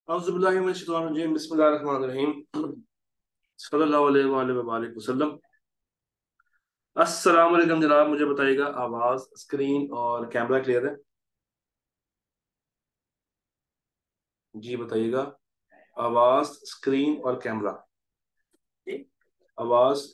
औज़ुबिल्लाहि मिनश्शैतानिर्रजीम बिस्मिल्लाहिर्रहमानिर्रहीम सल्लल्लाहु अलैहि वसल्लम। अस्सलाम वालेकुम जनाब, मुझे बताइएगा आवाज, स्क्रीन और कैमरा क्लियर है? जी बताइएगा। आवाज, स्क्रीन और कैमरा। आवाज।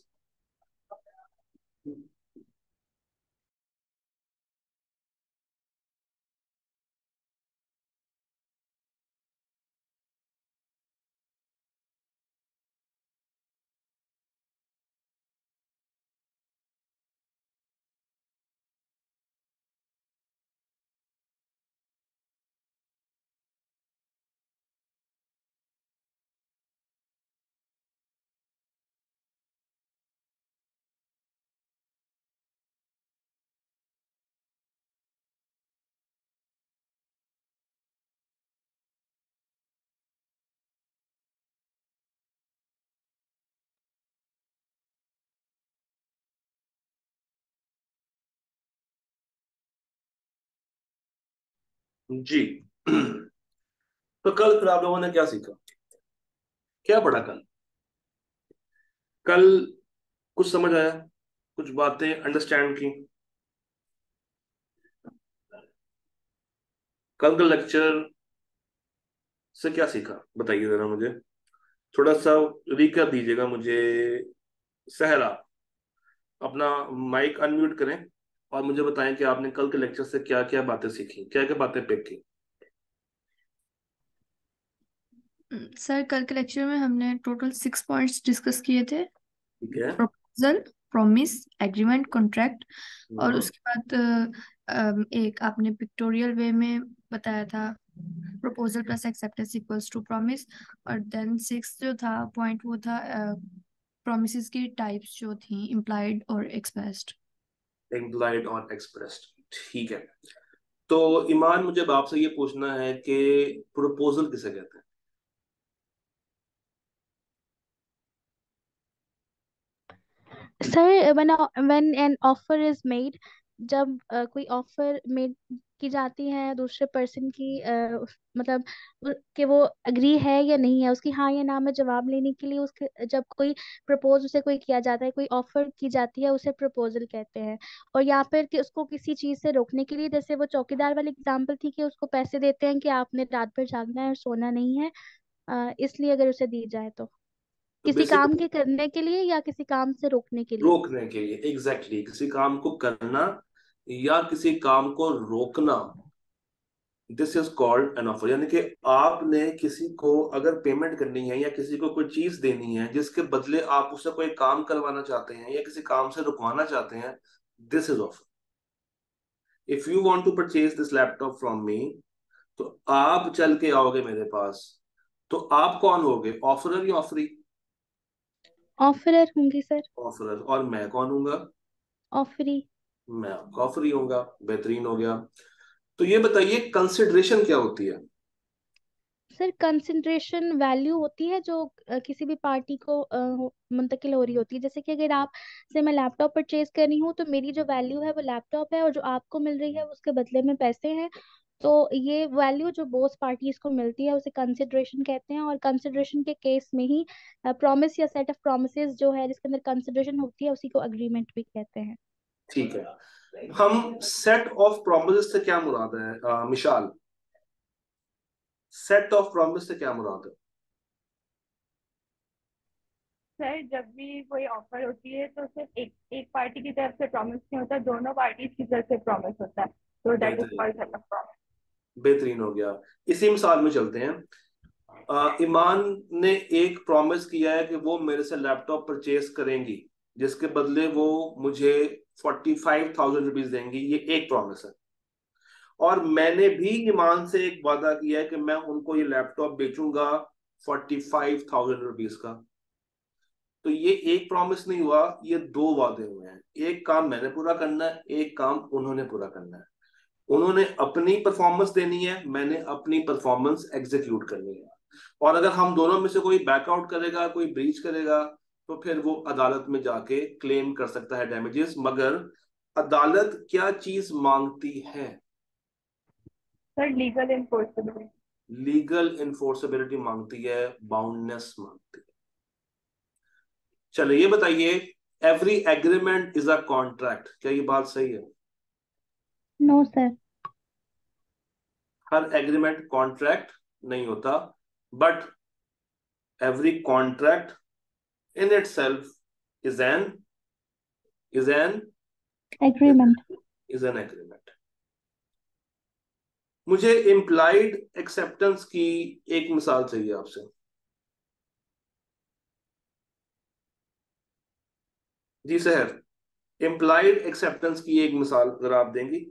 जी तो कल फिर आप लोगों ने क्या सीखा, क्या पढ़ा कल? कल कुछ समझ आया, कुछ बातें अंडरस्टैंड की? कल का लेक्चर से क्या सीखा बताइए जरा मुझे। थोड़ा सा रिकैप दीजिएगा मुझे। सहरा, अपना माइक अनम्यूट करें और मुझे बताएं कि आपने कल के लेक्चर से क्या क्या बातें सीखी, क्या क्या बातें पिक की। सर, कल के लेक्चर में हमने टोटल 6 पॉइंट्स डिस्कस किए थे। ठीक है। Proposal, promise, agreement, contract. और हम्म। उसके बाद एक आपने पिक्टोरियल वे में बताया था, proposal plus acceptance equals to promise. और देन सिक्स जो था पॉइंट वो था प्रॉमिसेस की टाइप्स जो थी, इम्प्लाइड और एक्सप्रेस्ड। इम्प्लाइड और एक्सप्रेस्ड, ठीक है। तो ईमान, मुझे अब आपसे ये पूछना है कि प्रपोजल किसे कहते हैं? Sir, when an offer is made, जब कोई ऑफर मेड की जाती है दूसरे पर्सन की, मतलब कि वो अग्री है या नहीं है, उसकी हाँ या ना में जवाब लेने के लिए उसके जब कोई प्रपोज उसे कोई किया जाता है, कोई ऑफर की जाती है, उसे प्रपोजल कहते हैं। और यहाँ पर कि उसको किसी चीज से रोकने के लिए, जैसे वो चौकीदार वाली एग्जांपल थी कि उसको पैसे देते हैं कि आपने रात भर जागना है और सोना नहीं है, इसलिए अगर उसे दी जाए तो तो किसी काम बेसिकली के करने के लिए या किसी काम से रोकने के लिए। रोकने के लिए, एग्जैक्टली किसी काम को करना या किसी काम को रोकना। This is called an offer. यानी कि आपने किसी को अगर पेमेंट करनी है या किसी को कोई चीज देनी है जिसके बदले आप उससे कोई काम करवाना चाहते हैं या किसी काम से रुकवाना चाहते हैं, this is offer. If you want to purchase this laptop from me, तो आप चल के आओगे मेरे पास, तो आप कौन होगे, ऑफरर या ऑफरी? ऑफरर होंगी सर। ऑफरर। और मैं कौन हूंगा? ऑफरी। मैं आपका ऑफरी होऊंगा। बेहतरीन हो गया। तो ये बताइए कंसिडरेशन क्या होती है? सर, कंसिडरेशन वैल्यू होती है जो किसी भी पार्टी को मुंतकिल हो रही होती है। जैसे कि अगर आप से मैं लैपटॉप परचेज कर रही हूँ, तो मेरी जो वैल्यू है वो लैपटॉप है, और जो आपको मिल रही है उसके बदले में पैसे हैं। तो ये वैल्यू जो बोथ पार्टीज को मिलती है उसे कंसिडरेशन कहते हैं। और कंसिडरेशन के केस में ही प्रॉमिस या सेट ऑफ प्रोमिसेस जो है जिसके अंदर कंसिडरेशन होती है, उसी को अग्रीमेंट भी कहते हैं। ठीक है। हम सेट ऑफ प्रोमिस से क्या मुराद है, मिशाल? सेट ऑफ प्रॉमिस से क्या मुराद है? सर, जब भी कोई ऑफर होती है तो सिर्फ एक एक पार्टी की तरफ से प्रॉमिस नहीं होता, दोनों पार्टीज की तरफ से प्रॉमिस होता है। तो दैट इज बेहतरीन। Called set of promise. बेहतरीन हो गया। इसी मिसाल में चलते हैं। ईमान ने एक प्रॉमिस किया है कि वो मेरे से लैपटॉप परचेज करेंगी जिसके बदले वो मुझे 45,000 रुपीज देंगी। ये एक प्रॉमिस है। और मैंने भी ईमान से एक वादा किया है कि मैं उनको ये लैपटॉप बेचूंगा 45,000 रुपीज का। तो ये एक प्रॉमिस नहीं हुआ, ये दो वादे हुए हैं। एक काम मैंने पूरा करना है, एक काम उन्होंने पूरा करना है। उन्होंने अपनी परफॉर्मेंस देनी है, मैंने अपनी परफॉर्मेंस एग्जीक्यूट करनी है। और अगर हम दोनों में से कोई बैकआउट करेगा, कोई ब्रीच करेगा, तो फिर वो अदालत में जाके क्लेम कर सकता है डैमेजेस। मगर अदालत क्या चीज मांगती है? Sir, legal enforceability. Legal enforceability मांगती है, बाउंडनेस मांगती है। चलो ये बताइए, every agreement is a contract, क्या ये बात सही है? No sir. हर एग्रीमेंट कॉन्ट्रैक्ट नहीं होता, but every contract in itself is an is an agreement. Is an agreement. मुझे इम्प्लाइड एक्सेप्टेंस की एक मिसाल चाहिए आपसे। जी सहर, इम्प्लाइड एक्सेप्टेंस की एक मिसाल अगर आप देंगी।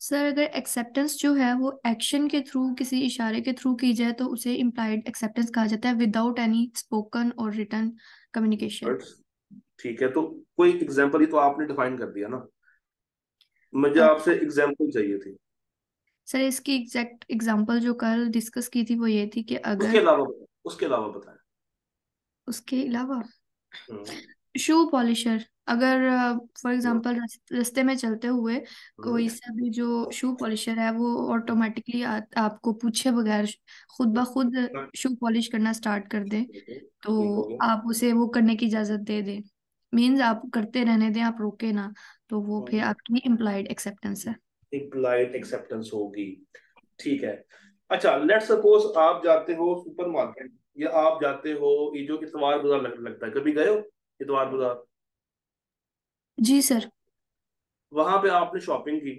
सर अगर एक्सेप्टेंस जो है वो एक्शन के थ्रू, किसी इशारे के थ्रू की जाए तो उसे इम्प्लाइड एक्सेप्टेंस कहा जाता है, विदाउट एनी स्पोकन और रिटन कम्युनिकेशन। बट ठीक है, तो कोई एग्जांपल, ही तो आपने डिफाइन कर दिया ना, मुझे आपसे एग्जांपल चाहिए थी। सर इसकी एग्जैक्ट एग्जांपल जो कल डिस्कस की थी वो ये थी कि उसके अगर अलावा उसके अलावा बताएं। उसके अलावा हम्म। शू पॉलिशर, अगर फॉर हम्म। एग्जांपल रास्ते में चलते हुए हम्म। कोई सा भी जो शू पॉलिशर है वो ऑटोमेटिकली आपको पूछे बगैर खुद ब खुद शू पॉलिश करना स्टार्ट कर दे, ठीक हो तो गया। आप उसे वो करने की इजाजत दे दें, मीन्स आप करते रहने दें, आप रोके ना, तो वो फिर आपकी इम्प्लाइड एक्सेप्टेंस है। इम्प्लाइड एक्सेप्टेंस होगी, ठीक है। अच्छा, लेट सपोज आप जाते हो सुपरमार्केट, या आप जाते हो ये जो इतवार बाजार लगता है, कभी गए हो इतवार बाजार? जी सर। वहां पे आपने शॉपिंग की,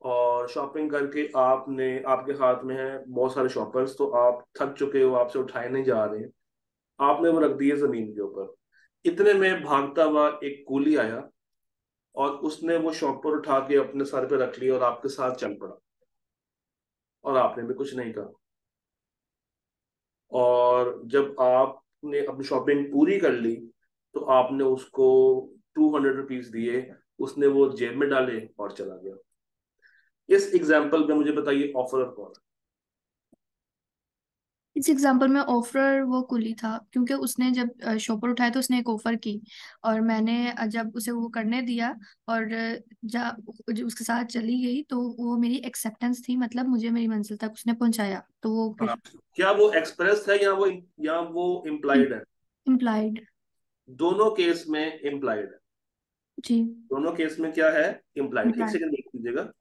और शॉपिंग करके आपने, आपके हाथ में है बहुत सारे शॉपर्स, तो आप थक चुके हो, आपसे उठाए नहीं जा रहे हैं, आपने वो रख दिए जमीन के ऊपर। इतने में भागता हुआ एक कूली आया, और उसने वो शॉपर उठा के अपने सर पे रख लिया और आपके साथ चल पड़ा, और आपने भी कुछ नहीं कहा। और जब आपने अपनी शॉपिंग पूरी कर ली, तो आपने उसको 200 रुपीज दिए, उसने वो जेब में डाले और चला गया। इस एग्जाम्पल में मुझे बताइए ऑफर कौन इस एग्जांपल में ऑफर वो कुली था, क्योंकि उसने जब शॉपर उठाया तो उसने एक ऑफर की, और मैंने जब उसे वो करने दिया और जो उसके साथ चली गई, तो वो मेरी एक्सेप्टेंस थी, मतलब मुझे मेरी मंजिल तक उसने पहुंचाया, तो वो है? फिर क्या वो एक्सप्रेस है, या वो इम्प्लाइड है? इम्प्लाइड। दोनों केस में इम्प्लाइड है। जी। दोनों केस में क्या है? इम्प्लाइड। एक इम्प्लाइड। सेकंड देख लीजिएगा।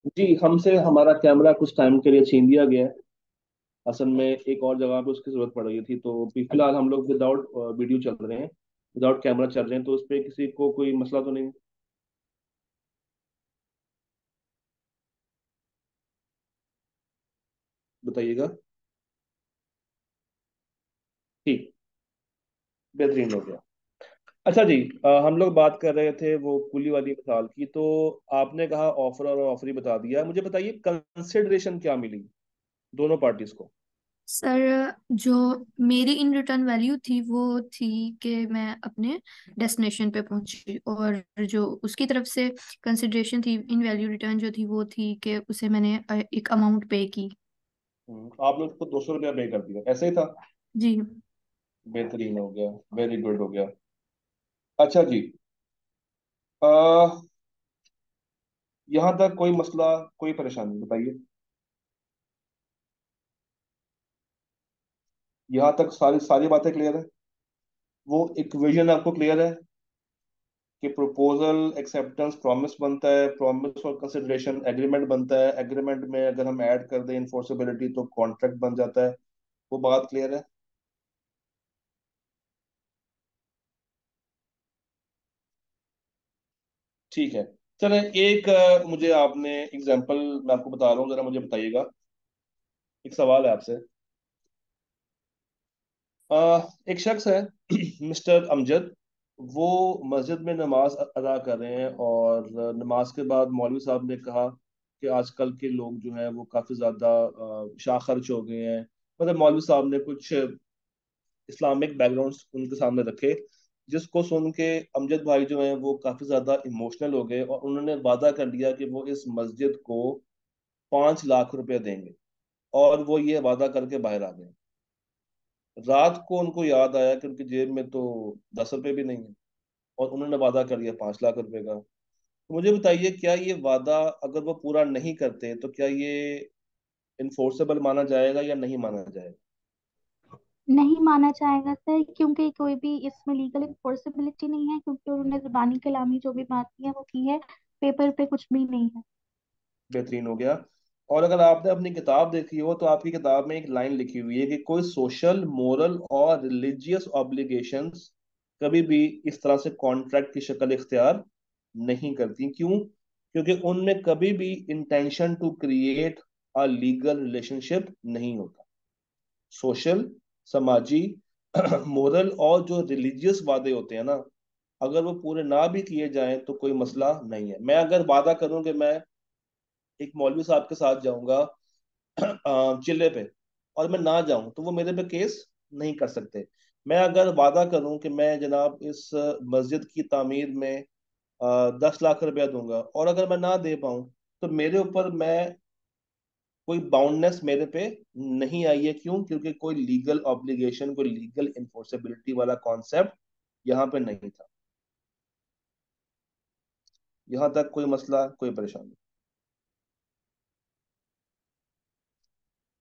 जी, हमसे हमारा कैमरा कुछ टाइम के लिए छीन लिया गया है। असल में एक और जगह पे उसकी जरूरत पड़ गई थी, तो अभी फिलहाल हम लोग विदाउट वीडियो चल रहे हैं, विदाउट कैमरा चल रहे हैं, तो उस पर किसी को कोई मसला तो नहीं? बताइएगा। ठीक, बेहतरीन हो गया। अच्छा जी, हम लोग बात कर रहे थे वो कुली वाली मिसाल की, तो आपने कहा ऑफर और ऑफर ही बता दिया, मुझे बताइए कंसिडरेशन क्या मिली दोनों पार्टीज को? सर जो मेरी इन रिटर्न वैल्यू थी वो थी कि मैं अपने डेस्टिनेशन पे पहुंची, और जो उसकी तरफ से कंसिडरेशन थी, इन वैल्यू रिटर्न जो थी वो थी कि उसे मैंने एक अमाउंट पे की। आपने उसको 200 रुपया पे कर दिया, ऐसे ही था? जी। बेहतरीन हो गया, वेरी गुड हो गया। अच्छा जी, आ, यहाँ तक कोई मसला, कोई परेशानी बताइए। यहाँ तक सारी सारी बातें क्लियर है? वो इक्वेशन आपको क्लियर है कि प्रपोजल एक्सेप्टेंस प्रॉमिस बनता है, प्रॉमिस और कंसिडरेशन एग्रीमेंट बनता है, एग्रीमेंट में अगर हम ऐड कर दें इन्फोर्सेबिलिटी तो कॉन्ट्रैक्ट बन जाता है। वो बात क्लियर है? ठीक है। चले एक मुझे आपने एग्जांपल, मैं आपको बता रहा हूँ, जरा मुझे बताइएगा। एक सवाल है आपसे। एक शख्स है मिस्टर अमजद। वो मस्जिद में नमाज अदा कर रहे हैं, और नमाज के बाद मौलवी साहब ने कहा कि आजकल के लोग जो हैं वो काफ़ी ज़्यादा शाह खर्च हो गए हैं। मतलब मौलवी साहब ने कुछ इस्लामिक बैकग्राउंड उनके सामने रखे, जिसको सुन के अमजद भाई जो हैं वो काफ़ी ज़्यादा इमोशनल हो गए, और उन्होंने वादा कर लिया कि वो इस मस्जिद को 5 लाख रुपए देंगे, और वो ये वादा करके बाहर आ गए। रात को उनको याद आया कि उनकी जेब में तो 10 रुपए भी नहीं है, और उन्होंने वादा कर लिया 5 लाख रुपए का। तो मुझे बताइए, क्या ये वादा अगर वो पूरा नहीं करते तो क्या ये इन्फोर्सेबल माना जाएगा या नहीं माना जाएगा? नहीं माना जाएगा सर, क्योंकि कोई भी इसमें लीगल इन्फोर्सेबिलिटी नहीं है, क्योंकि उन्होंने जुबानी कलामी जो भी बात की है वो की है, पेपर पे कुछ भी नहीं है। बेहतरीन हो गया। और अगर आपने अपनी किताब देखी हो तो आपकी किताब में एक लाइन लिखी हुई है कि कोई सोशल, मोरल और रिलीजियस ऑब्लिगेशंस कभी भी इस तरह से कॉन्ट्रैक्ट की शक्ल इख्तियार नहीं करती। क्यों? क्योंकि उनमें कभी भी intention to create a legal relationship नहीं होता। सोशल, समाजी, मोरल और जो रिलीजियस वादे होते हैं ना, अगर वो पूरे ना भी किए जाएं तो कोई मसला नहीं है। मैं अगर वादा करूं कि मैं एक मौलवी साहब के साथ जाऊंगा चिल्ले पे, और मैं ना जाऊं, तो वो मेरे पे केस नहीं कर सकते। मैं अगर वादा करूं कि मैं जनाब इस मस्जिद की तामीर में 10 लाख रुपया दूंगा, और अगर मैं ना दे पाऊं, तो मेरे ऊपर मैं कोई बाउंडनेस मेरे पे नहीं आई है। क्यों? क्योंकि कोई लीगल ऑब्लिगेशन, कोई लीगल इन्फोर्सेबिलिटी वाला कॉन्सेप्ट यहाँ पे नहीं था। यहाँ तक कोई मसला, कोई परेशानी?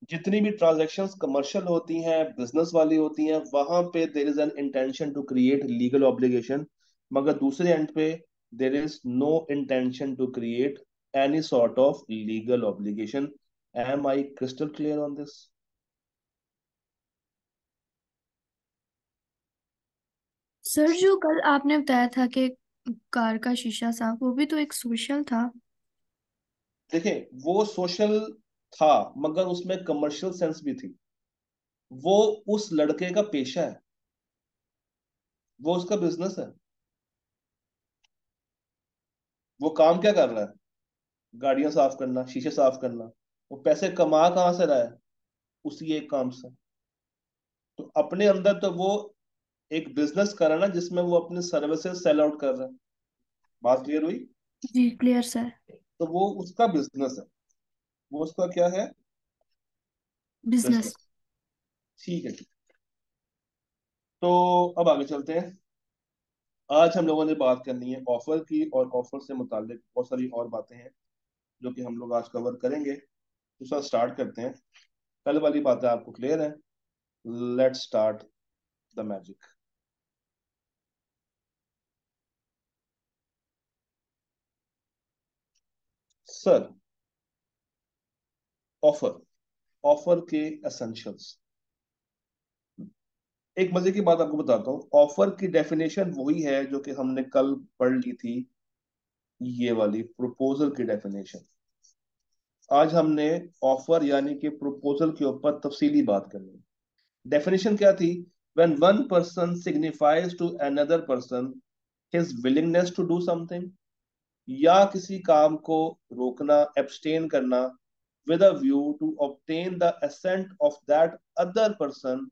जितनी भी ट्रांजैक्शंस कमर्शियल होती हैं, बिजनेस वाली होती हैं, वहां पे there is an intention to create legal obligation, मगर दूसरे एंड पे there is no intention to create any sort of legal obligation. Am I crystal clear on this? Sir जो कल आपने बताया था कि कार का शीशा साफ, वो भी तो एक सोशल था। देखें, वो सोशल था, मगर उसमें कमर्शियल सेंस भी थी। वो उस लड़के का पेशा है, वो उसका बिजनेस है। वो काम क्या कर रहा है? गाड़ियां साफ करना, शीशे साफ करना। वो पैसे कमा कहाँ से रहा है? उसी एक काम से। तो अपने अंदर तो वो एक बिजनेस कर रहा है ना, जिसमें वो अपनी सर्विसेज सेल आउट कर रहा है। बात क्लियर हुई? जी क्लियर सर। तो वो उसका बिजनेस है, वो उसका क्या है? बिजनेस। बिजनेस। ठीक है, ठीक। तो अब आगे चलते हैं। आज हम लोगों ने बात करनी है ऑफर की, और ऑफर से मुतालिक बहुत सारी और बातें हैं जो कि हम लोग आज कवर करेंगे। तो सर स्टार्ट करते हैं। कल वाली बातें आपको क्लियर है? Let's start the magic. Sir, offer, offer के एसेंशियल्स। एक मजे की बात आपको बताता हूँ। ऑफर की डेफिनेशन वही है जो कि हमने कल पढ़ ली थी, ये वाली प्रपोजल की डेफिनेशन। आज हमने ऑफर यानी कि प्रपोजल के ऊपर तफसीली बात करनी है। डेफिनेशन क्या थी? When one person signifies to another person his willingness to do something, या किसी काम को रोकना, एब्सटेन करना, with a view to obtain the assent of that other person,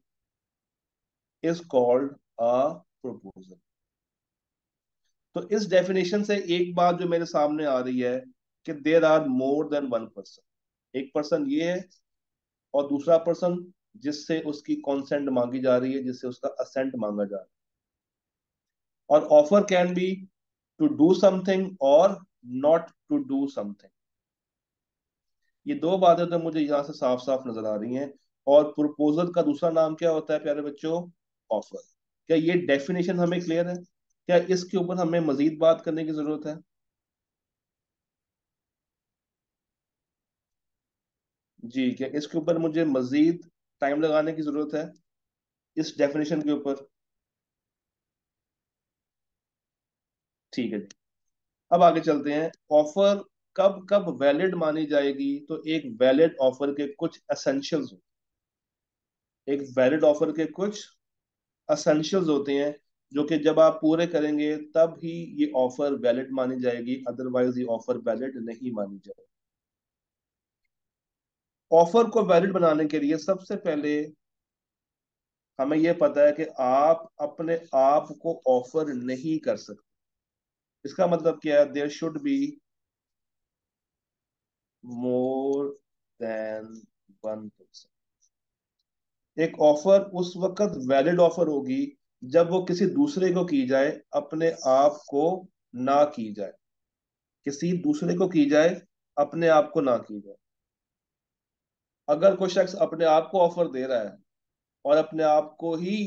is called a proposal. तो इस डेफिनेशन से एक बात जो मेरे सामने आ रही है कि there are more than one person. एक पर्सन ये है, और दूसरा पर्सन जिससे उसकी कॉन्सेंट मांगी जा रही है, जिससे उसका असेंट मांगा जा रहा है। और offer can be to do something और नॉट टू डू समथिंग। ये दो बातें तो मुझे यहां से साफ साफ नजर आ रही हैं। और प्रपोजल का दूसरा नाम क्या होता है प्यारे बच्चों? ऑफर। क्या ये डेफिनेशन हमें क्लियर है? क्या इसके ऊपर हमें मजीद बात करने की जरूरत है? जी, क्या इसके ऊपर मुझे मजीद टाइम लगाने की जरूरत है इस डेफिनेशन के ऊपर? ठीक है जी। अब आगे चलते हैं। ऑफर कब कब वैलिड मानी जाएगी? तो एक वैलिड ऑफर के कुछ एसेंशियल्स, एक वैलिड ऑफर के कुछ असेंशियल्स होते हैं जो कि जब आप पूरे करेंगे तब ही ये ऑफर वैलिड मानी जाएगी, अदरवाइज ये ऑफर वैलिड नहीं मानी जाएगी। ऑफर को वैलिड बनाने के लिए सबसे पहले हमें यह पता है कि आप अपने आप को ऑफर नहीं कर सकते। इसका मतलब क्या है? There should be more than 1%। एक ऑफर उस वक्त वैलिड ऑफर होगी जब वो किसी दूसरे को की जाए, अपने आप को ना की जाए। किसी दूसरे को की जाए, अपने आप को ना की जाए। अगर कोई शख्स अपने आप को ऑफर दे रहा है और अपने आप को ही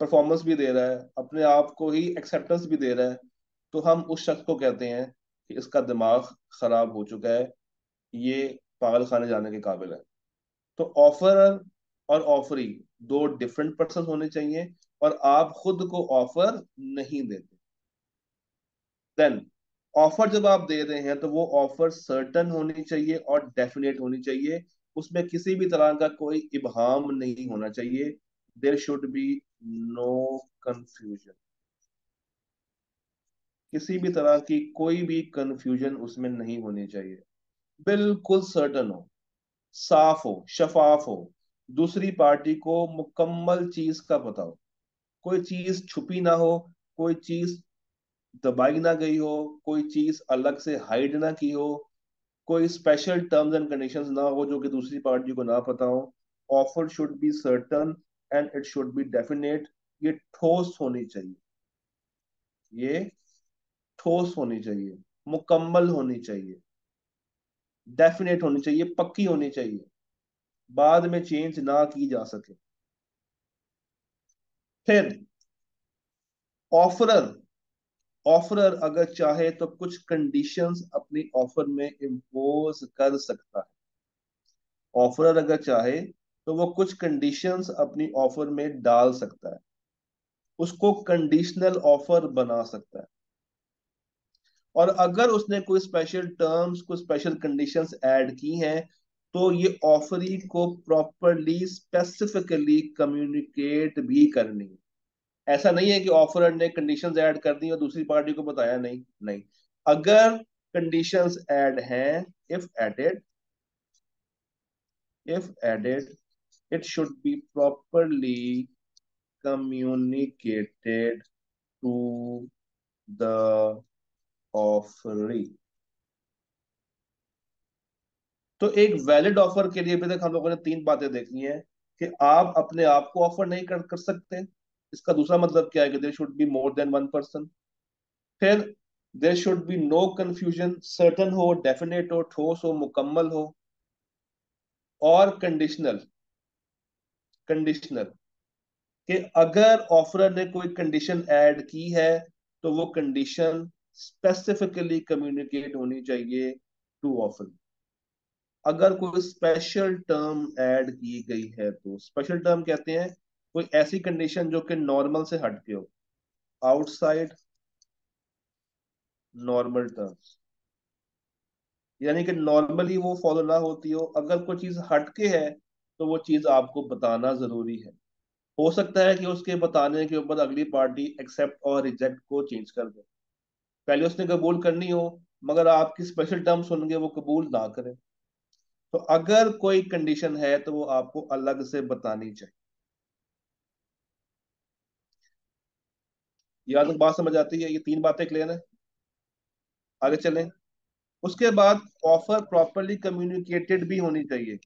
परफॉर्मेंस भी दे रहा है, अपने आप को ही एक्सेप्टेंस भी दे रहा है, तो हम उस शख्स को कहते हैं कि इसका दिमाग खराब हो चुका है, ये पागल खाने जाने के काबिल है। तो ऑफरर और ऑफरी दो डिफरेंट पर्सन होने चाहिए, और आप खुद को ऑफर नहीं देते। देन ऑफर जब आप दे रहे हैं तो वो ऑफर सर्टन होनी चाहिए और डेफिनेट होनी चाहिए। उसमें किसी भी तरह का कोई इबहाम नहीं होना चाहिए। There should be no confusion. किसी भी तरह की कोई भी कंफ्यूजन उसमें नहीं होनी चाहिए। बिल्कुल सर्टन हो, साफ हो, शफाफ हो, दूसरी पार्टी को मुकम्मल चीज का पता हो, कोई चीज छुपी ना हो, कोई चीज दबाई ना गई हो, कोई चीज अलग से हाइड ना की हो, कोई स्पेशल टर्म्स एंड कंडीशंस ना हो जो कि दूसरी पार्टी को ना पता हो। Offer should be certain and it should be definite. ये ठोस होनी चाहिए, ये ठोस होनी चाहिए, मुकम्मल होनी चाहिए, डेफिनेट होनी चाहिए, पक्की होनी चाहिए, बाद में चेंज ना की जा सके। फिर ऑफरर ऑफरर अगर चाहे तो कुछ कंडीशंस अपनी ऑफर में इम्पोज कर सकता है। ऑफरर अगर चाहे तो वो कुछ कंडीशंस अपनी ऑफर में डाल सकता है, उसको कंडीशनल ऑफर बना सकता है। और अगर उसने कोई स्पेशल टर्म्स, कोई स्पेशल कंडीशंस ऐड की हैं, तो ये ऑफरी को प्रॉपरली स्पेसिफिकली कम्युनिकेट भी करनी है। ऐसा नहीं है कि ऑफरर ने कंडीशंस ऐड कर दी और दूसरी पार्टी को बताया नहीं। नहीं, अगर कंडीशंस ऐड हैं, if added, it should be properly communicated to the offeree। तो एक वैलिड ऑफर के लिए अभी तक हम लोगों ने तीन बातें देखी हैं कि आप अपने आप को ऑफर नहीं कर सकते। इसका दूसरा मतलब क्या है? कि there should be more than 1%। फिर there should be no confusion, certain हो, डेफिनेट हो, ठोस हो, मुकम्मल हो। और कंडीशनल, कंडीशनल कि अगर ऑफरर ने कोई कंडीशन ऐड की है तो वो कंडीशन स्पेसिफिकली कम्युनिकेट होनी चाहिए टू ऑफर। अगर कोई स्पेशल टर्म ऐड की गई है, तो स्पेशल टर्म कहते हैं कोई ऐसी कंडीशन जो कि नॉर्मल से हटके हो, आउटसाइड नॉर्मल टर्म्स, यानी कि नॉर्मली वो फॉलो ना होती हो। अगर कोई चीज हटके है तो वो चीज आपको बताना जरूरी है। हो सकता है कि उसके बताने के ऊपर अगली पार्टी एक्सेप्ट और रिजेक्ट को चेंज कर दे, पहले उसने कबूल करनी हो, मगर आपकी स्पेशल टर्म सुन के वो कबूल ना करे। तो अगर कोई कंडीशन है तो वो आपको अलग से बतानी चाहिए। या तो बात समझ आती है? ये तीन बातें क्लियर है? आगे चलें। उसके बाद ऑफर प्रॉपरली कम्युनिकेटेड भी होनी चाहिए।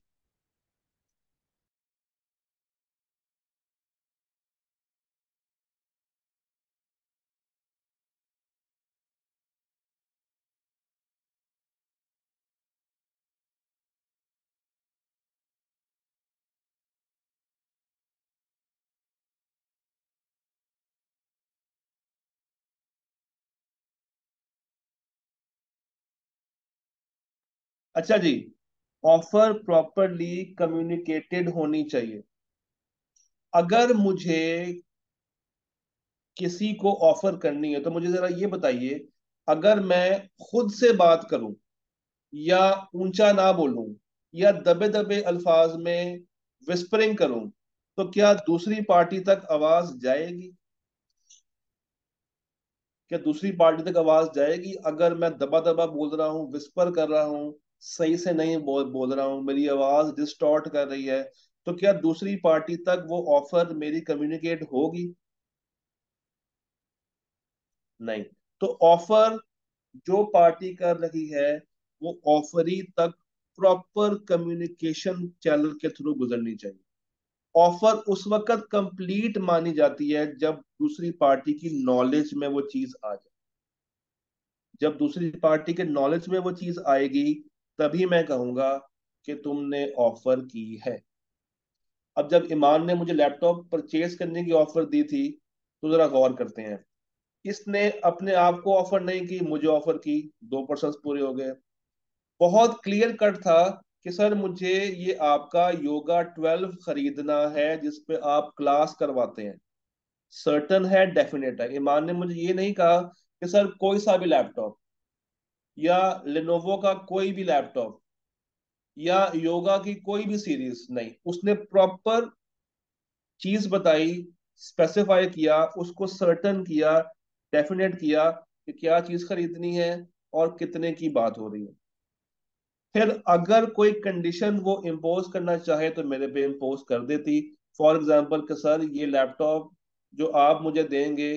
अच्छा जी, ऑफर प्रॉपरली कम्युनिकेटेड होनी चाहिए। अगर मुझे किसी को ऑफर करनी है तो मुझे जरा ये बताइए, अगर मैं खुद से बात करूं या ऊंचा ना बोलूं या दबे दबे अल्फाज में विस्परिंग करूं, तो क्या दूसरी पार्टी तक आवाज जाएगी? क्या दूसरी पार्टी तक आवाज जाएगी अगर मैं दबा दबा बोल रहा हूँ, विस्पर कर रहा हूँ, सही से नहीं बोल रहा हूँ, मेरी आवाज डिस्टॉर्ट कर रही है, तो क्या दूसरी पार्टी तक वो ऑफर मेरी कम्युनिकेट होगी? नहीं। तो ऑफर जो पार्टी कर रही है वो ऑफरी तक प्रॉपर कम्युनिकेशन चैनल के थ्रू गुजरनी चाहिए। ऑफर उस वक्त कंप्लीट मानी जाती है जब दूसरी पार्टी की नॉलेज में वो चीज आ जाए। जब दूसरी पार्टी के नॉलेज में वो चीज आएगी तभी मैं कहूंगा कि तुमने ऑफर की है। अब जब ईमान ने मुझे लैपटॉप परचेज करने की ऑफर दी थी, तो जरा गौर करते हैं। इसने अपने आप को ऑफर नहीं की, मुझे ऑफर की, 2% पूरे हो गए। बहुत क्लियर कट था कि सर मुझे ये आपका योगा 12 खरीदना है जिस पे आप क्लास करवाते हैं। सर्टन है, डेफिनेट है। ईमान ने मुझे ये नहीं कहा कि सर कोई सा भी लैपटॉप, या लेनोवो का कोई भी लैपटॉप, या योगा की कोई भी सीरीज। नहीं, उसने प्रॉपर चीज बताई, स्पेसिफाई किया, उसको सर्टन किया, डेफिनेट किया कि क्या चीज खरीदनी है और कितने की बात हो रही है। फिर अगर कोई कंडीशन वो इम्पोज करना चाहे तो मेरे पे इम्पोज कर देती। फॉर एग्जांपल कि सर ये लैपटॉप जो आप मुझे देंगे,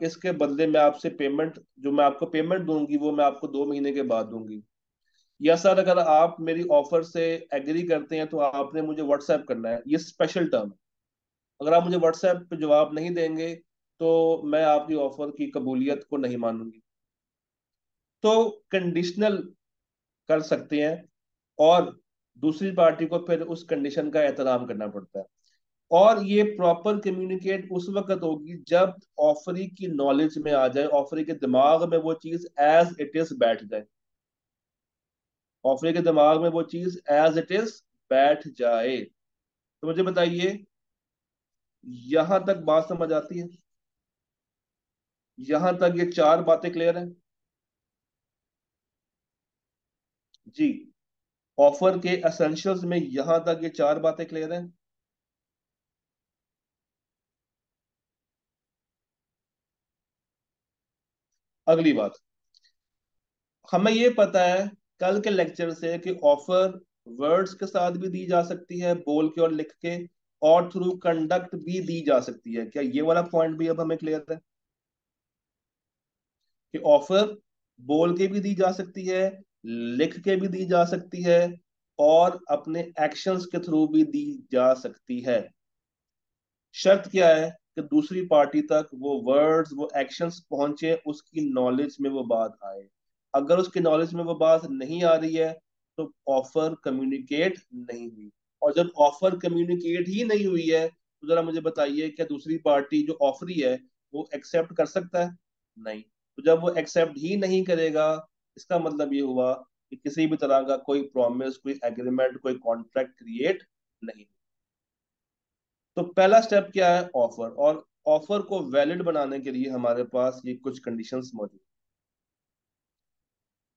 इसके बदले में आपसे पेमेंट, जो मैं आपको पेमेंट दूंगी वो मैं आपको 2 महीने के बाद दूंगी। या सर अगर आप मेरी ऑफर से एग्री करते हैं तो आपने मुझे व्हाट्सएप करना है, ये स्पेशल टर्म। अगर आप मुझे व्हाट्सएप पे जवाब नहीं देंगे तो मैं आपकी ऑफर की कबूलियत को नहीं मानूंगी। तो कंडीशनल कर सकते हैं, और दूसरी पार्टी को फिर उस कंडीशन का एहतराम करना पड़ता है। और ये प्रॉपर कम्युनिकेट उस वक्त होगी जब ऑफरी की नॉलेज में आ जाए, ऑफरी के दिमाग में वो चीज एज इट इज बैठ जाए। ऑफरी के दिमाग में वो चीज एज इट इज बैठ जाए। तो मुझे बताइए, यहां तक बात समझ आती है? यहां तक ये 4 बातें क्लियर हैं? जी, ऑफर के एसेंशियल्स में यहां तक ये 4 बातें क्लियर हैं? अगली बात, हमें ये पता है कल के लेक्चर से कि ऑफर वर्ड्स के साथ भी दी जा सकती है, बोल के और लिख के, और थ्रू कंडक्ट भी दी जा सकती है। क्या ये वाला पॉइंट भी अब हमें क्लियर है कि ऑफर बोल के भी दी जा सकती है, लिख के भी दी जा सकती है, और अपने एक्शंस के थ्रू भी दी जा सकती है। शर्त क्या है कि दूसरी पार्टी तक वो वर्ड्स, वो एक्शंस पहुंचे, उसकी नॉलेज में वो बात आए। अगर उसकी नॉलेज में वो बात नहीं आ रही है तो ऑफर कम्युनिकेट नहीं हुई। और जब ऑफर कम्युनिकेट ही नहीं हुई है तो जरा मुझे बताइए, क्या दूसरी पार्टी जो ऑफरी है वो एक्सेप्ट कर सकता है? नहीं। तो जब वो एक्सेप्ट ही नहीं करेगा, इसका मतलब ये हुआ कि किसी भी तरह का कोई प्रॉमिस, कोई एग्रीमेंट, कोई कॉन्ट्रैक्ट क्रिएट नहीं। तो पहला स्टेप क्या है? ऑफर। और ऑफर को वैलिड बनाने के लिए हमारे पास ये कुछ कंडीशंस मौजूद।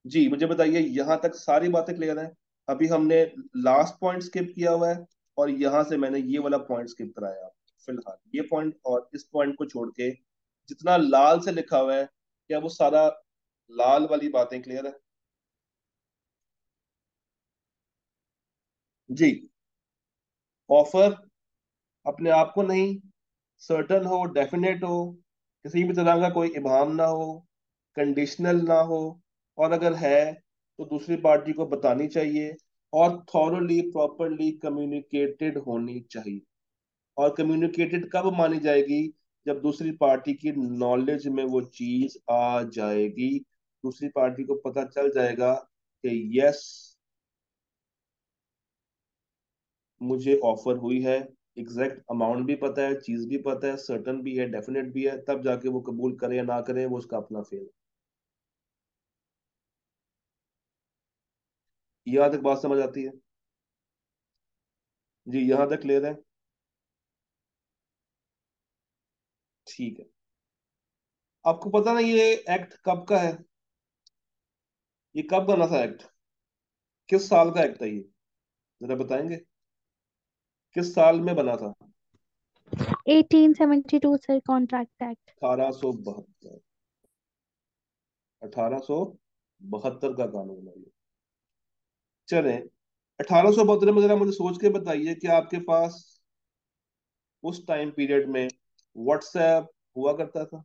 जी मुझे बताइए, यहां तक सारी बातें क्लियर हैं? अभी हमने लास्ट पॉइंट स्किप किया हुआ है, और यहां से मैंने ये वाला पॉइंट स्किप कराया। फिलहाल ये पॉइंट और इस पॉइंट को छोड़ के जितना लाल से लिखा हुआ है, क्या वो सारा लाल वाली बातें क्लियर है? जी, ऑफर अपने आप को नहीं, सर्टन हो, डेफिनेट हो, किसी भी तरह का कोई इबाहम ना हो, कंडीशनल ना हो, और अगर है तो दूसरी पार्टी को बतानी चाहिए, और थॉरोली प्रॉपरली कम्युनिकेटेड होनी चाहिए। और कम्युनिकेटेड कब मानी जाएगी? जब दूसरी पार्टी की नॉलेज में वो चीज आ जाएगी, दूसरी पार्टी को पता चल जाएगा कि यस, मुझे ऑफर हुई है, एग्जैक्ट अमाउंट भी पता है, चीज भी पता है, सर्टन भी है, डेफिनेट भी है, तब जाके वो कबूल करे या ना करे वो उसका अपना फेल है। यहाँ तक बात समझ आती है? जी यहाँ तक क्लियर है? ठीक है। आपको पता ना ये एक्ट कब का है? ये कब बना था एक्ट? किस साल का एक्ट है ये? जरा बताएंगे। किस साल में बना था? 1872 सर, कॉन्ट्रैक्ट एक्ट। 1872। 1872 का कानून है ये। चलें, 1872 में जरा मुझे सोच के बताइए कि आपके पास उस टाइम पीरियड में व्हाट्सएप हुआ करता था?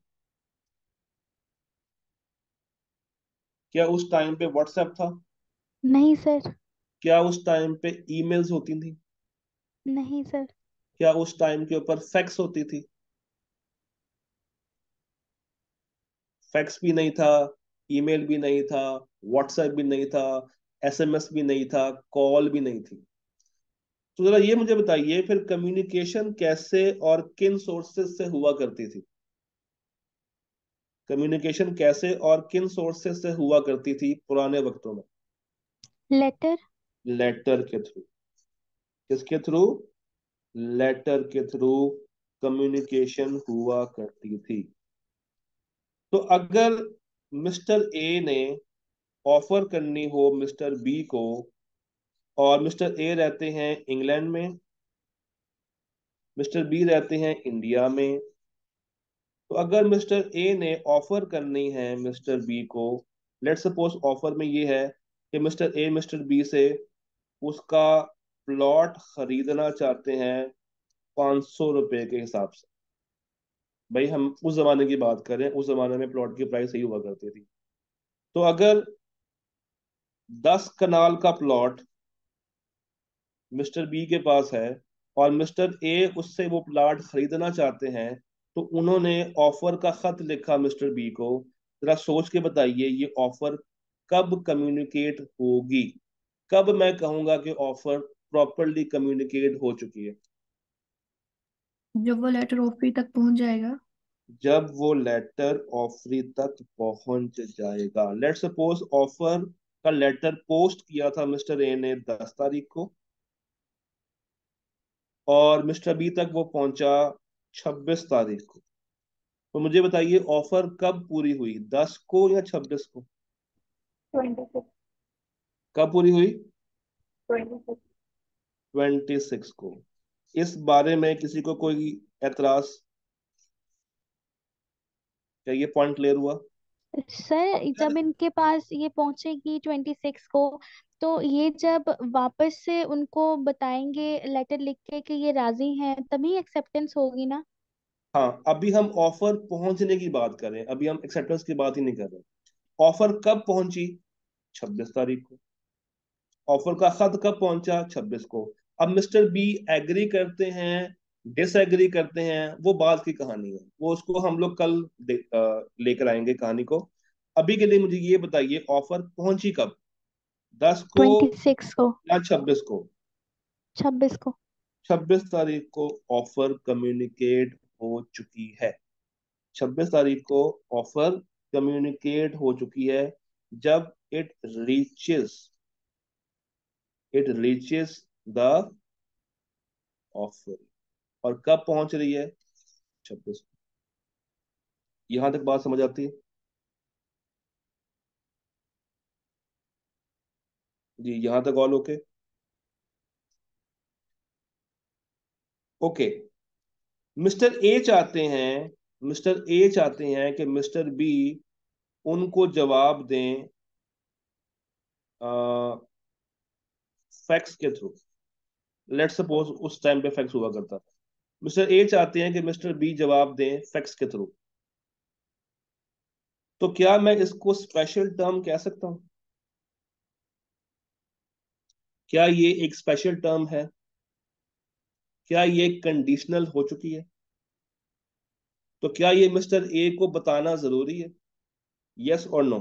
क्या उस टाइम पे व्हाट्सएप था? नहीं सर। क्या उस टाइम पे ईमेल्स होती थी? नहीं सर। क्या उस टाइम के ऊपर फैक्स होती थी? फैक्स भी नहीं था, ईमेल भी नहीं था, व्हाट्सएप भी नहीं था, एसएमएस भी नहीं था, कॉल भी नहीं थी। तो जरा ये मुझे बताइए फिर कम्युनिकेशन कैसे और किन सोर्सेज से हुआ करती थी? कम्युनिकेशन कैसे और किन सोर्सेज से हुआ करती थी पुराने वक्तों में? लेटर। लेटर के थ्रू। किसके थ्रू? लेटर के थ्रू कम्युनिकेशन हुआ करती थी। तो अगर मिस्टर ए ने ऑफर करनी हो मिस्टर बी को, और मिस्टर ए रहते हैं इंग्लैंड में, मिस्टर बी रहते हैं इंडिया में, तो अगर मिस्टर ए ने ऑफर करनी है मिस्टर बी को, लेट सपोज ऑफर में ये है कि मिस्टर ए मिस्टर बी से उसका प्लॉट खरीदना चाहते हैं 500 रुपए के हिसाब से। भाई हम उस जमाने की बात करें, उस जमाने में प्लॉट की प्राइस सही हुआ करती थी। तो अगर 10 कनाल का प्लॉट मिस्टर बी के पास है और मिस्टर ए उससे वो प्लॉट खरीदना चाहते हैं, तो उन्होंने ऑफर का खत लिखा मिस्टर बी को। जरा सोच के बताइए ये ऑफर कब कम्युनिकेट होगी? कब मैं कहूंगा कि ऑफर प्रॉपरली कम्युनिकेट हो चुकी है? जब वो लेटर ऑफिस तक पहुंच जाएगा। जब वो लेटर ऑफरी तक पहुंच जाएगा। लेट सपोज ऑफर का लेटर पोस्ट किया था मिस्टर ए ने 10 तारीख को, और मिस्टर बी तक वो पहुंचा 26 तारीख को। तो मुझे बताइए ऑफर कब पूरी हुई, 10 को या 26 को? 26। कब पूरी हुई? 26। 26 को। इस बारे में किसी को कोई एतराज? क्या ये पॉइंट क्लियर हुआ? सर जब इनके पास ये पहुंचेगी 26 को, तो ये जब वापस से उनको बताएंगे लेटर लिख के कि ये राजी हैं, तभी एक्सेप्टेंस होगी ना। हाँ, अभी हम ऑफर पहुंचने की बात कर रहे हैं, अभी हम एक्सेप्टेंस की बात ही नहीं कर रहे। ऑफर कब पहुंची? 26 तारीख को। ऑफर का खत कब पहुंचा? 26 को। अब मिस्टर बी एग्री करते हैं, डिसएग्री करते हैं, वो बात की कहानी है, वो उसको हम लोग कल लेकर आएंगे कहानी को। अभी के लिए मुझे ये बताइए ऑफर पहुंची कब, 10 को 26 को। या 26 को? 26 को। 26 तारीख को ऑफर कम्युनिकेट हो चुकी है। 26 तारीख को ऑफर कम्युनिकेट हो चुकी है। जब reaches it reaches the offer. और कब पहुंच रही है? 26। यहां तक बात समझ आती है? जी, यहां तक all okay? Okay. Mister A चाहते हैं कि मिस्टर बी उनको जवाब दें फैक्स के थ्रू। लेट सपोज उस टाइम पे फैक्स हुआ करता था। मिस्टर ए चाहते हैं कि मिस्टर बी जवाब दें फैक्स के थ्रू। तो क्या मैं इसको स्पेशल टर्म कह सकता हूं? क्या ये एक स्पेशल टर्म है? क्या ये कंडीशनल हो चुकी है? तो क्या ये मिस्टर ए को बताना जरूरी है? यस और नो?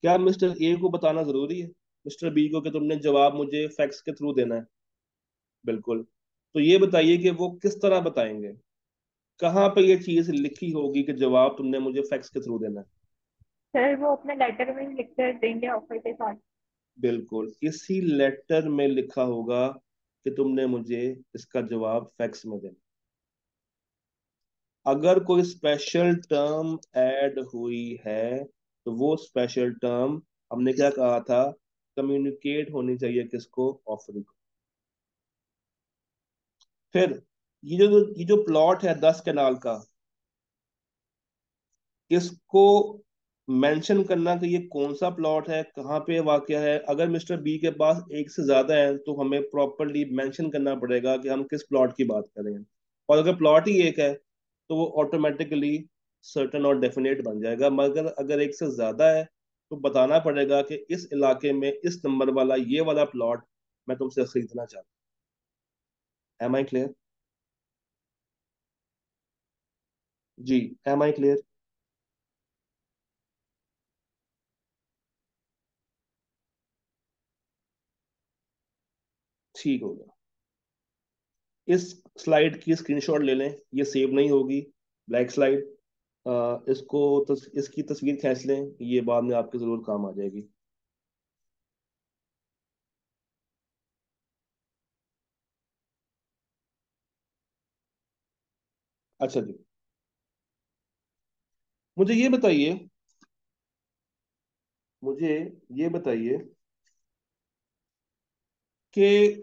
क्या मिस्टर ए को बताना जरूरी है मिस्टर बी को कि तुमने जवाब मुझे फैक्स के थ्रू देना है? बिल्कुल। तो ये बताइए कि वो किस तरह बताएंगे, कहाँ पे ये चीज लिखी होगी कि जवाब तुमने मुझे फैक्स के थ्रू देना है? सर वो अपने लेटर में ही लिख कर देंगे ऑफर के साथ। बिल्कुल, इसी लेटर में लिखा होगा कि तुमने मुझे इसका जवाब फैक्स में देना। अगर कोई स्पेशल टर्म ऐड हुई है तो वो स्पेशल टर्म, हमने क्या कहा था, कम्युनिकेट होनी चाहिए किसको? ऑफर को। फिर ये जो प्लॉट है 10 कनाल का, इसको मेंशन करना कि ये कौन सा प्लॉट है, कहाँ पे वाक़या है। अगर मिस्टर बी के पास एक से ज्यादा है तो हमें प्रॉपरली मेंशन करना पड़ेगा कि हम किस प्लॉट की बात कर रहे हैं। और अगर प्लॉट ही एक है तो वो ऑटोमेटिकली सर्टन और डेफिनेट बन जाएगा। मगर अगर एक से ज्यादा है तो बताना पड़ेगा कि इस इलाके में इस नंबर वाला ये वाला प्लॉट मैं तुमसे खरीदना चाहता हूँ। Am I clear? जी, एम आई क्लियर? ठीक हो गया। इस स्लाइड की स्क्रीनशॉट ले लें, ये सेव नहीं होगी, ब्लैक स्लाइड। इसकी तस्वीर खींच लें, ये बाद में आपके जरूर काम आ जाएगी। अच्छा जी, मुझे ये बताइए, मुझे ये बताइए कि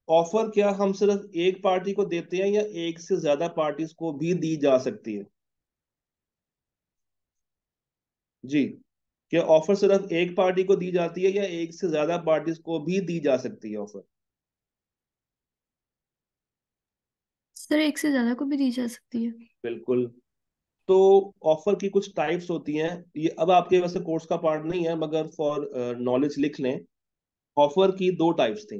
ऑफर क्या हम सिर्फ एक पार्टी को देते हैं या एक से ज्यादा पार्टीज को भी दी जा सकती है? जी, क्या ऑफर सिर्फ एक पार्टी को दी जाती है या एक से ज्यादा पार्टीज को भी दी जा सकती है ऑफर? सर एक से ज्यादा को भी दी जा सकती है। बिल्कुल। तो ऑफर की कुछ टाइप्स होती हैं, ये अब आपके वैसे कोर्स का पार्ट नहीं है मगर फॉर नॉलेज लिख लें। ऑफर की दो टाइप्स थी,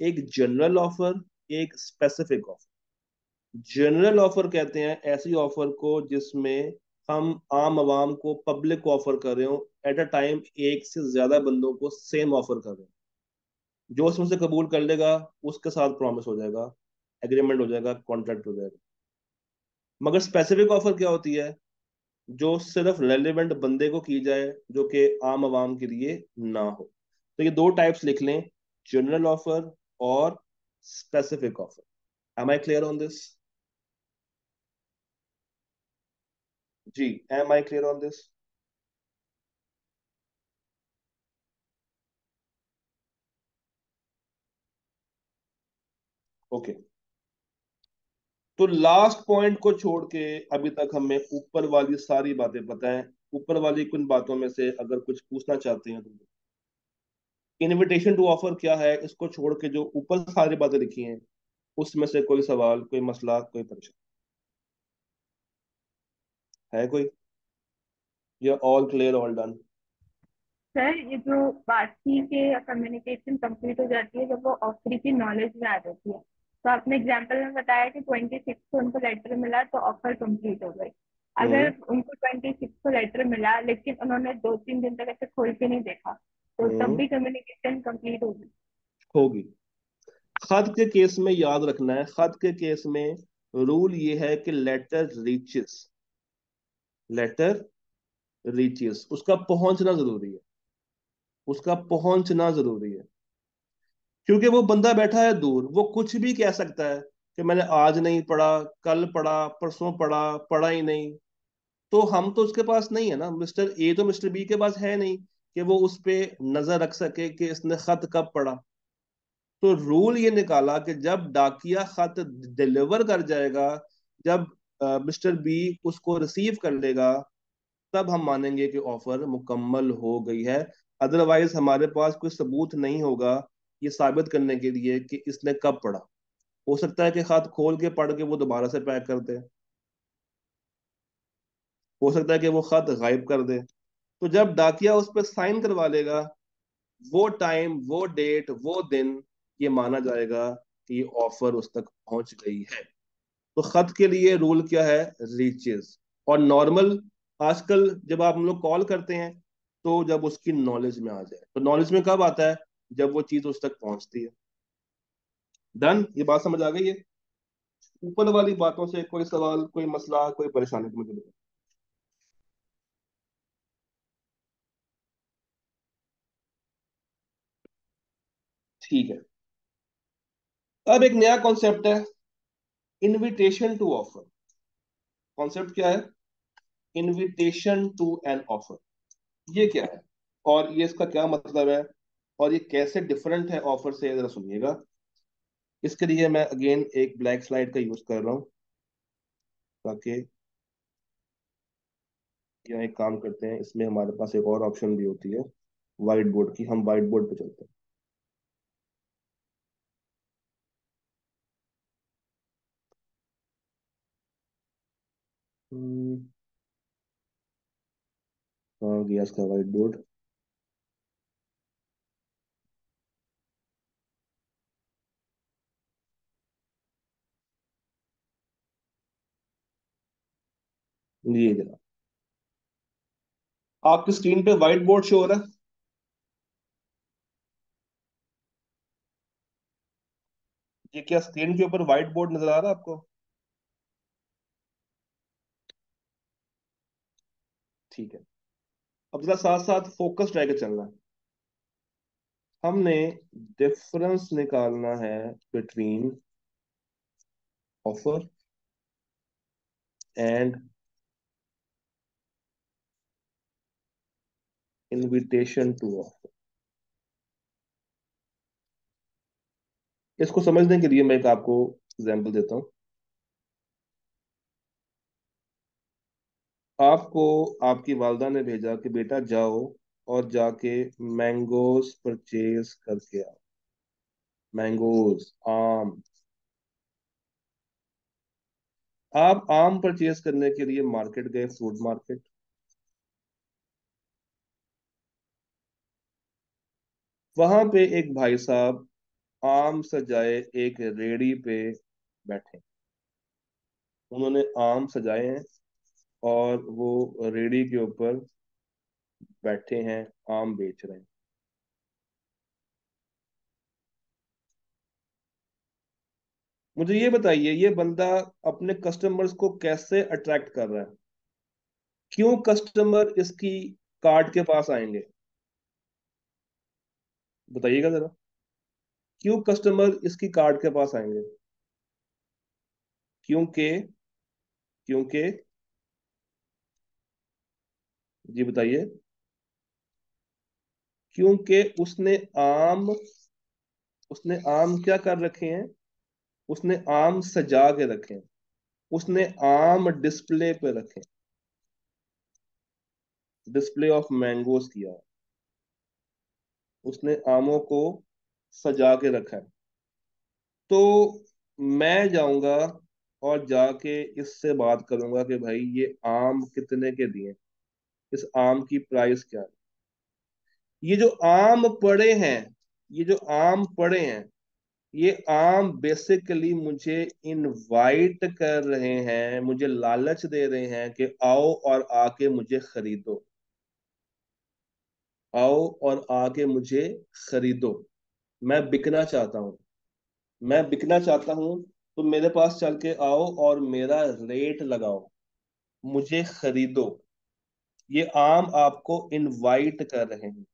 एक जनरल ऑफर, एक स्पेसिफिक ऑफर। जनरल ऑफर कहते हैं ऐसी ऑफर को जिसमें हम आम आवाम को, पब्लिक को ऑफर कर रहे हो एट अ टाइम, एक से ज्यादा बंदों को सेम ऑफर कर रहे हो। जो उसमें से कबूल कर लेगा उसके साथ प्रॉमिस हो जाएगा, एग्रीमेंट हो जाएगा, कॉन्ट्रैक्ट हो जाएगा। मगर स्पेसिफिक ऑफर क्या होती है? जो सिर्फ रेलेवेंट बंदे को की जाए, जो कि आम आवाम के लिए ना हो। तो ये दो टाइप्स लिख लें, जनरल ऑफर और specific offer. Am I clear on this? जी, am I clear on this? Okay. तो लास्ट पॉइंट को छोड़ के अभी तक हमें ऊपर वाली सारी बातें पता है। ऊपर वाली कुछ बातों में से अगर कुछ पूछना चाहते हैं तो, इनविटेशन टू ऑफर क्या है, इसको छोड़ के जो ऊपर सारी बातें लिखी हैं उसमें से कोई सवाल, कोई मसला, कोई परेशानी है कोई, या all clear, all done? Sir ये जो बात थी कि कम्युनिकेशन कंप्लीट हो जाती है जब वो ऑफर की नॉलेज में आ जाती है, तो आपने एग्जाम्पल में बताया कि 26 को उनको लेटर मिला तो ऑफर कंप्लीट हो गई। हम्म। अगर उनको 26 को लेटर मिला लेकिन उन्होंने 2-3 दिन तक ऐसे खोल के नहीं देखा, तो तब हम्म। भी कम्युनिकेशन कंप्लीट होगी? होगी। खत के केस में याद रखना है, खत के केस में रूल ये है कि लेटर रीचेस, लेटर रीचेस, उसका पहुंचना जरूरी है, उसका पहुंचना जरूरी है। क्योंकि वो बंदा बैठा है दूर, वो कुछ भी कह सकता है कि मैंने आज नहीं पढ़ा, कल पढ़ा, परसों पढ़ा, पढ़ा ही नहीं। तो हम तो उसके पास नहीं है ना, मिस्टर ए तो मिस्टर बी के पास है नहीं कि वो उस पे नजर रख सके कि इसने खत कब पढ़ा। तो रूल ये निकाला कि जब डाकिया खत डिलीवर कर जाएगा, जब मिस्टर बी उसको रिसीव कर लेगा, तब हम मानेंगे कि ऑफर मुकम्मल हो गई है। अदरवाइज हमारे पास कोई सबूत नहीं होगा ये साबित करने के लिए कि इसने कब पढ़ा। हो सकता है कि खत खोल के पढ़ के वो दोबारा से पैक कर दे, हो सकता है कि वो खत गायब कर दे। तो जब डाकिया उस पर साइन करवा लेगा, वो टाइम, वो डेट, वो दिन, ये माना जाएगा कि ऑफर उस तक पहुंच गई है। तो खत के लिए रूल क्या है? रीचेस। और नॉर्मल, आजकल जब आप हम लोग कॉल करते हैं तो जब उसकी नॉलेज में आ जाए, तो नॉलेज में कब आता है? जब वो चीज उस तक पहुंचती है। डन? ये बात समझ आ गई है? ऊपर वाली बातों से कोई सवाल, कोई मसला, कोई परेशानी तो मुझे नहीं। ठीक है। अब एक नया कॉन्सेप्ट है, इनविटेशन टू ऑफर। कॉन्सेप्ट क्या है? Invitation to an offer. ये क्या है और ये इसका क्या मतलब है और ये कैसे डिफरेंट है ऑफर से, जरा सुनिएगा। इसके लिए मैं अगेन एक ब्लैक स्लाइड का यूज कर रहा हूँ, ताकि यहाँ एक काम करते हैं, इसमें हमारे पास एक और ऑप्शन भी होती है व्हाइट बोर्ड की। हम व्हाइट बोर्ड पे चलते हैं। हम्म, कहाँ गया इसका व्हाइट बोर्ड? ये जरा, आपकी स्क्रीन पे व्हाइट बोर्ड शो हो रहा है? ये क्या स्क्रीन के ऊपर व्हाइट बोर्ड नजर आ रहा है आपको? ठीक है। अब जरा साथ साथ फोकस रह के चलना है। हमने डिफरेंस निकालना है between offer and invitation to offer. इसको समझने के लिए मैं एक आपको एग्जांपल देता हूँ। आपको आपकी वालदा ने भेजा कि बेटा जाओ और जाके मैंगोज परचेज करके आओ। मैंगोज, आम। आप आम परचेज करने के लिए मार्केट गए, फ्रूट मार्केट। वहां पे एक भाई साहब आम सजाए एक रेड़ी पे बैठे। उन्होंने आम सजाए हैं और वो रेड़ी के ऊपर बैठे हैं, आम बेच रहे हैं। मुझे ये बताइए, ये बंदा अपने कस्टमर्स को कैसे अट्रैक्ट कर रहा है? क्यों कस्टमर इसकी कार्ट के पास आएंगे? बताइएगा जरा, क्यों कस्टमर इसकी कार्ट के पास आएंगे? क्योंकि क्योंकि जी बताइए। क्योंकि उसने आम क्या कर रखे हैं? उसने आम सजा के रखे हैं। उसने आम डिस्प्ले पे रखे। डिस्प्ले ऑफ मैंगोज किया है। उसने आमों को सजा के रखा है। तो मैं जाऊंगा और जाके इससे बात करूंगा कि भाई ये आम कितने के दिए, इस आम की प्राइस क्या है। ये जो आम पड़े हैं, ये जो आम पड़े हैं, ये आम बेसिकली मुझे इनवाइट कर रहे हैं, मुझे लालच दे रहे हैं कि आओ और आके मुझे खरीदो। आओ और आके मुझे खरीदो। मैं बिकना चाहता हूँ। मैं बिकना चाहता हूँ, तो मेरे पास चल के आओ और मेरा रेट लगाओ, मुझे खरीदो। ये आम आपको इनवाइट कर रहे हैं।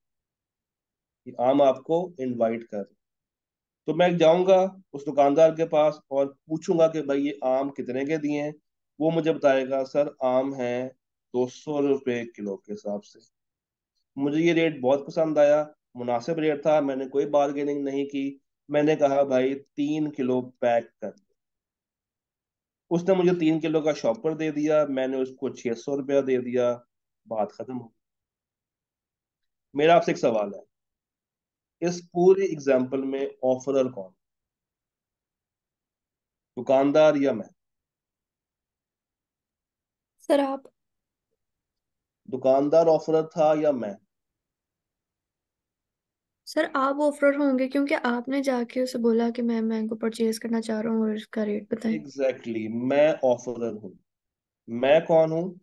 ये आम आपको इनवाइट कर रहे हैं। तो मैं जाऊंगा उस दुकानदार के पास और पूछूंगा कि भाई ये आम कितने के दिए हैं। वो मुझे बताएगा सर आम है 200 रुपये किलो के हिसाब से। मुझे ये रेट बहुत पसंद आया, मुनासिब रेट था, मैंने कोई बार्गेनिंग नहीं की। मैंने कहा भाई 3 किलो पैक कर। उसने मुझे 3 किलो का शॉपर दे दिया, मैंने उसको 600 रुपया दे दिया। बात खत्म हो। मेरा आपसे एक सवाल है, इस पूरी एग्जाम्पल में ऑफरर कौन? दुकानदार या मैं? सर आप। दुकानदार ऑफरर था या मैं? सर आप ऑफर होंगे क्योंकि आपने जाके उसे बोला कि मैं मैंगो परचेज करना चाह रहा हूँ और इसका रेट बताएं। एग्जैक्टली exactly, मैं ऑफरर हूँ। मैं कौन हूँ?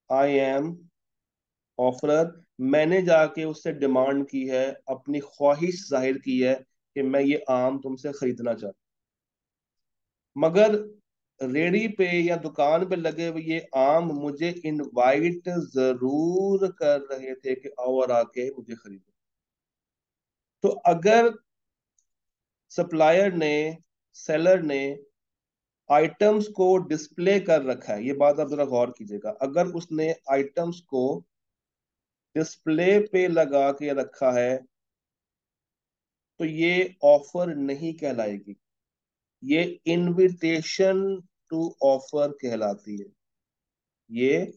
I am offeror. मैंने जाके उससे डिमांड की है, अपनी ख्वाहिश जाहिर की है कि मैं ये आम तुमसे खरीदना चाहता हूं। मगर रेडी पे या दुकान पे लगे हुए ये आम मुझे इनवाइट जरूर कर रहे थे कि आओ और आके मुझे खरीदो। तो अगर सप्लायर ने, सेलर ने आइटम्स को डिस्प्ले कर रखा है, ये बात आप जरा गौर कीजिएगा, अगर उसने आइटम्स को डिस्प्ले पे लगा के रखा है, तो ये ऑफर नहीं कहलाएगी। ये इनविटेशन टू ऑफर कहलाती है। ये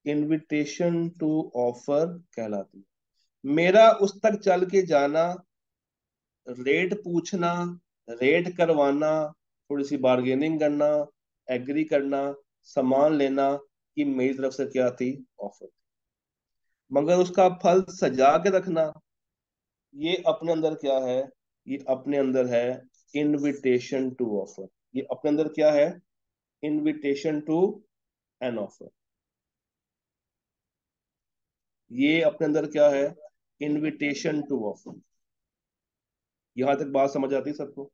इनविटेशन टू ऑफर कहलाती है। मेरा उस तक चल के जाना, रेट पूछना, रेट करवाना, थोड़ी सी बार्गेनिंग करना, एग्री करना, सामान लेना, कि मेरी तरफ से क्या थी, ऑफर। मगर उसका फल सजा के रखना, ये अपने अंदर क्या है, ये अपने अंदर है इनविटेशन टू ऑफर। ये अपने अंदर क्या है, इनविटेशन टू एन ऑफर। ये अपने अंदर क्या है, इनविटेशन टू ऑफर। यहां तक बात समझ आती है सबको?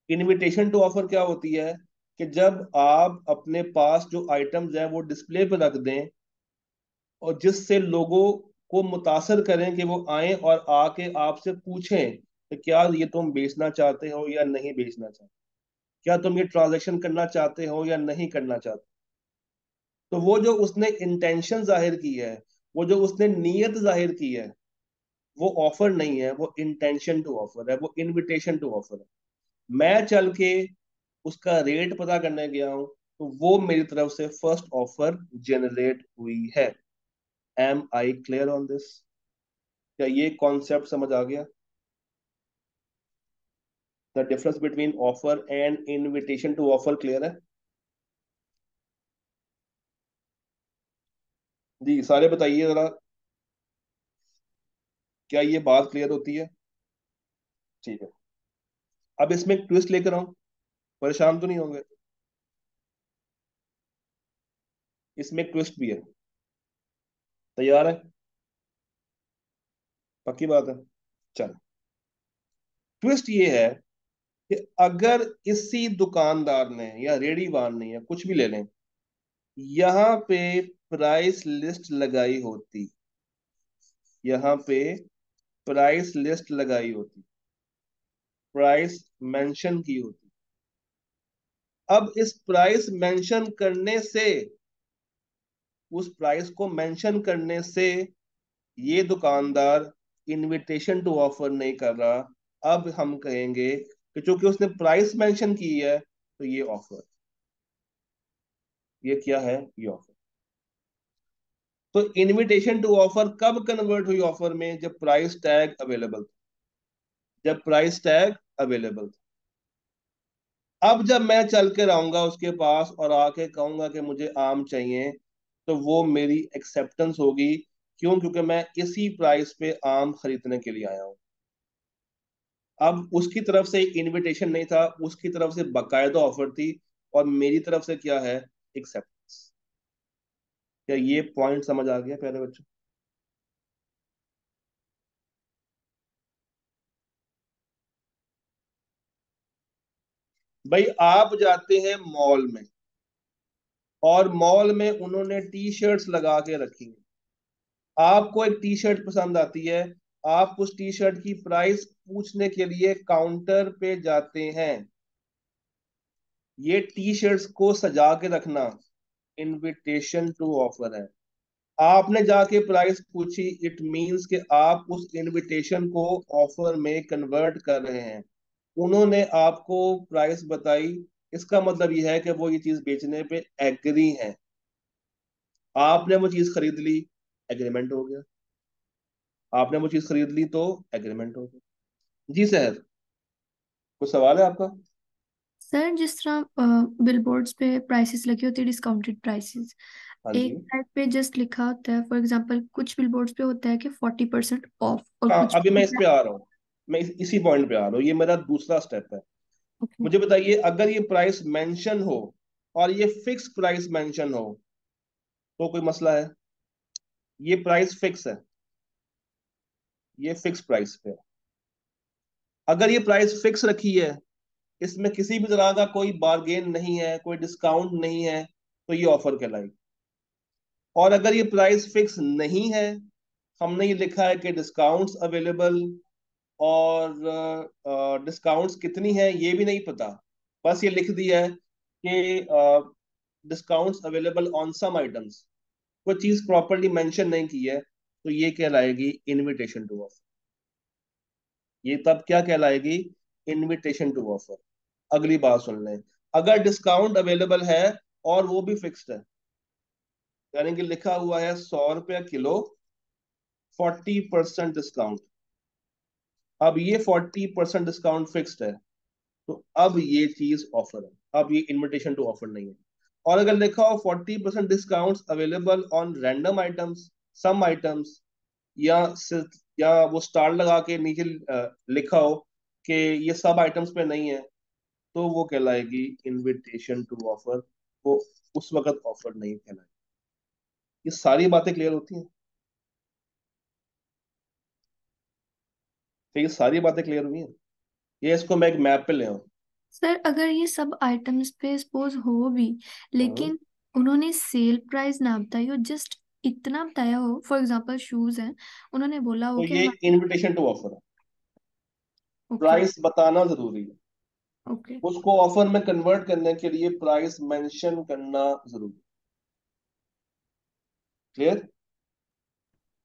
इनविटेशन टू ऑफर क्या होती है, कि जब आप अपने पास जो आइटम्स हैं वो डिस्प्ले पे रख दें, और जिससे लोगों को मुतासर करें कि वो आए और आके आपसे पूछें कि क्या ये तुम बेचना चाहते हो या नहीं बेचना चाहते, क्या तुम ये ट्रांजैक्शन करना चाहते हो या नहीं करना चाहते। तो वो जो उसने इंटेंशन जाहिर की है, वो जो उसने नीयत जाहिर की है, वो ऑफर नहीं है, वो इंटेंशन टू ऑफर है, वो इनविटेशन टू ऑफर है। मैं चल के उसका रेट पता करने गया हूं, तो वो मेरी तरफ से फर्स्ट ऑफर जनरेट हुई है। Am I clear on this? क्या ये कॉन्सेप्ट समझ आ गया? The difference between offer and invitation to offer clear है? जी सारे बताइए जरा, क्या ये बात क्लियर होती है? ठीक है। अब इसमें एक ट्विस्ट लेकर आऊं, परेशान तो नहीं होंगे? इसमें एक ट्विस्ट भी है, तैयार है? पक्की बात है? चल, ट्विस्ट ये है कि अगर इसी दुकानदार ने या रेडीवान ने या कुछ भी ले लें, यहाँ पे प्राइस लिस्ट लगाई होती, यहाँ पे प्राइस लिस्ट लगाई होती, प्राइस मेंशन की होती, अब इस प्राइस मेंशन करने से, उस प्राइस को मेंशन करने से ये दुकानदार इनविटेशन टू ऑफर नहीं कर रहा। अब हम कहेंगे कि चूंकि उसने प्राइस मेंशन की है, तो ये ऑफर, ये क्या है, ये ऑफर। तो इनविटेशन टू ऑफर कब कन्वर्ट हुई ऑफर में, जब प्राइस टैग अवेलेबल था, जब प्राइस टैग अवेलेबल था। अब जब मैं चल के रहूंगा उसके पास और आके कहूंगा कि मुझे आम चाहिए, तो वो मेरी एक्सेप्टेंस होगी। क्यों? क्योंकि मैं इसी प्राइस पे आम खरीदने के लिए आया हूं। अब उसकी तरफ से इनविटेशन नहीं था, उसकी तरफ से बाकायदा ऑफर थी, और मेरी तरफ से क्या है, एक्सेप्टेंस। क्या ये पॉइंट समझ आ गया प्यारे बच्चों? भाई आप जाते हैं मॉल में, और मॉल में उन्होंने टी शर्ट्स लगा के रखी हैं। आपको एक टी शर्ट पसंद आती है, आप उस टी शर्ट की प्राइस पूछने के लिए काउंटर पे जाते हैं। ये टी शर्ट्स को सजा के रखना इनविटेशन टू ऑफर है। आपने जाके प्राइस पूछी, इट मींस कि आप उस इनविटेशन को ऑफर में कन्वर्ट कर रहे हैं। उन्होंने आपको प्राइस बताई, इसका मतलब यह है कि वो ये चीज बेचने पे एग्री हैं। आपने वो चीज खरीद ली, एग्रीमेंट हो गया। आपने वो चीज खरीद ली तो एग्रीमेंट हो गया। जी सर, कुछ सवाल है आपका? सर जिस तरह बिलबोर्ड्स पे प्राइसेस लगी होती है, डिस्काउंटेड प्राइसेस, हाँ एक जी। साइड पे जस्ट लिखा होता है, फॉर एग्जांपल कुछ बिलबोर्ड्स पे होता है कि 40% ऑफ, और हाँ कुछ अभी पे मैं इस होता पे है। आ रहा हूँ, मैं इसी पॉइंट पे आ रहा हूँ, ये मेरा दूसरा स्टेप है। ओके। मुझे बताइए, अगर ये प्राइस मेंशन हो और ये फिक्स प्राइस मेंशन हो, तो कोई मसला है? ये प्राइस फिक्स है, ये फिक्स प्राइस पे है। अगर ये प्राइस फिक्स रखी है, इसमें किसी भी तरह का कोई बार्गेन नहीं है, कोई डिस्काउंट नहीं है, तो ये ऑफर कहलाएगी। और अगर ये प्राइस फिक्स नहीं है, हमने ये लिखा है कि डिस्काउंट्स अवेलेबल, और डिस्काउंट्स कितनी है ये भी नहीं पता, बस ये लिख दिया है कि discounts available on some items, कोई चीज प्रॉपरली मेंशन नहीं की है, तो ये कहलाएगी इनविटेशन टू ऑफर। ये तब क्या कहलाएगी? Invitation to offer. अगली बात सुन लें, अगर डिस्काउंट अवेलेबल है और वो भी फिक्स्ड है, यानी कि लिखा हुआ है 100 रुपया किलो, 40% डिस्काउंट। अब ये 40% डिस्काउंट फिक्स्ड है, तो अब ये चीज ऑफर है, अब ये इनविटेशन टू ऑफर नहीं है। और अगर लिखा हो 40% discount available on random items, some items, या या वो स्टार लगा के नीचे लिखा हो कि ये सब आइटम्स पे नहीं है, तो वो कहलाएगी इनविटेशन टू ऑफर। वो उस वक्त ऑफर नहीं कहलाएगी। ये सारी बातें क्लियर होती हैं? तो ये सारी बातें क्लियर हुई हैं? ये इसको मैं एक मैप पे ले आऊं। सर अगर ये सब आइटम्स पे सपोज हो भी, हम्म, लेकिन उन्होंने सेल प्राइस ना बताई हो, जस्ट इतना बताया हो, फॉर एग्जांपल शूज हैं, उन्होंने बोला हो तो कि ये हमारे। इनविटेशन टू ऑफर है। ओके। प्राइस बताना जरूरी है, ओके। उसको ऑफर में कन्वर्ट करने के लिए प्राइस मेंशन करना जरूरी। क्लियर?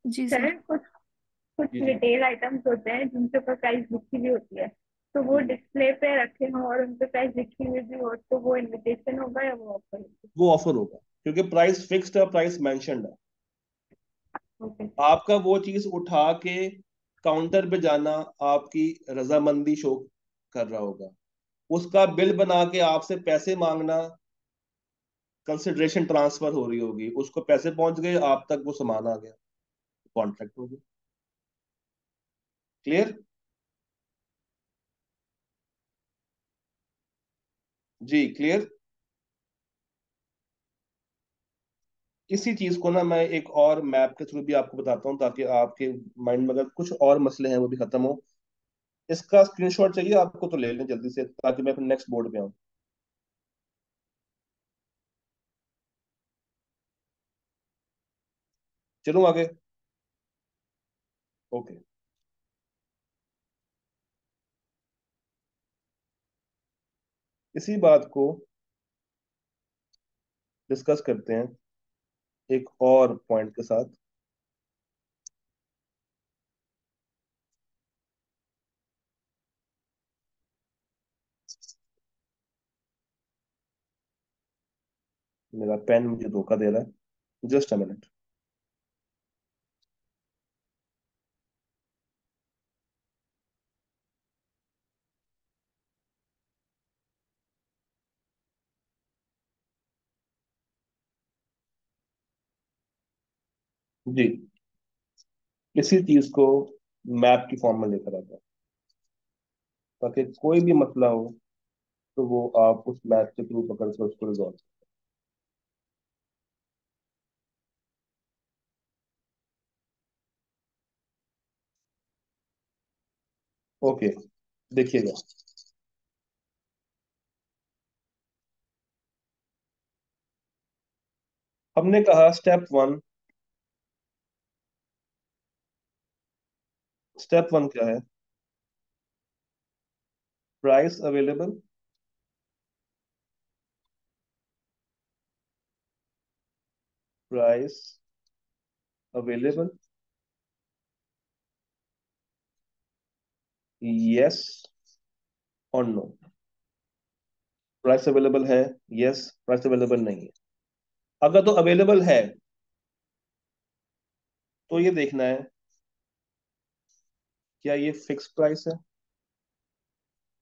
जी सर सर। कुछ कुछ जी जी। रिटेल आइटम्स होते हैं जिनके ऊपर प्राइस लिखी हुई होती है, तो वो हम्म, डिस्प्ले पे रखे हों और उन पे प्राइस लिखी हुई भी हो, तो वो इनविटेशन होगा या वो ऑफर होगा? वो ऑफर होगा, क्योंकि प्राइस फिक्स्ड है, प्राइस मेंशन्ड है। ओके। आपका वो चीज उठा के काउंटर पे जाना आपकी रजामंदी शो कर रहा होगा, उसका बिल बना के आपसे पैसे मांगना कंसिडरेशन ट्रांसफर हो रही होगी, उसको पैसे पहुंच गए, आप तक वो सामान आ गया, कॉन्ट्रैक्ट हो गया। क्लियर? जी क्लियर। इसी चीज को ना मैं एक और मैप के थ्रू भी आपको बताता हूँ, ताकि आपके माइंड में अगर कुछ और मसले हैं वो भी खत्म हो। इसका स्क्रीनशॉट चाहिए आपको तो ले लें जल्दी से, ताकि मैं अपने नेक्स्ट बोर्ड पे आऊँ। चलूँ आगे? ओके। इसी बात को डिस्कस करते हैं एक और पॉइंट के साथ। मेरा पेन मुझे धोखा दे रहा है, जस्ट अ मिनट। जी, इसी चीज को मैप की फॉर्म में लेकर आता हूँ, ताकि कोई भी मसला हो तो वो आप उस मैप के थ्रू पकड़ के उसको रिजॉल्व। ओके, देखिएगा। हमने कहा स्टेप वन क्या है? Price available, price available, yes और नो। प्राइस अवेलेबल है, यस। प्राइस अवेलेबल नहीं है। अगर तो अवेलेबल है, तो ये देखना है क्या ये फिक्स प्राइस है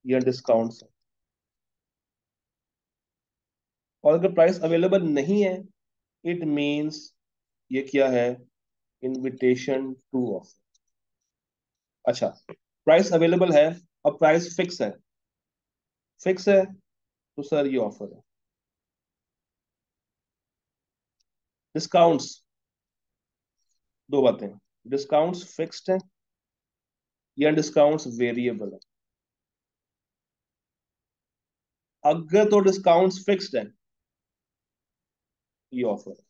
या डिस्काउंट है। और अगर प्राइस अवेलेबल नहीं है, इट मींस ये क्या है? Invitation to offer. अच्छा, प्राइस अवेलेबल है और प्राइस फिक्स है, फिक्स है तो सर ये ऑफर है। डिस्काउंट्स, दो बातें, डिस्काउंट्स फिक्स्ड है या डिस्काउंट्स वेरिएबल है। अगर तो डिस्काउंट्स फिक्स्ड है, ये ऑफर है।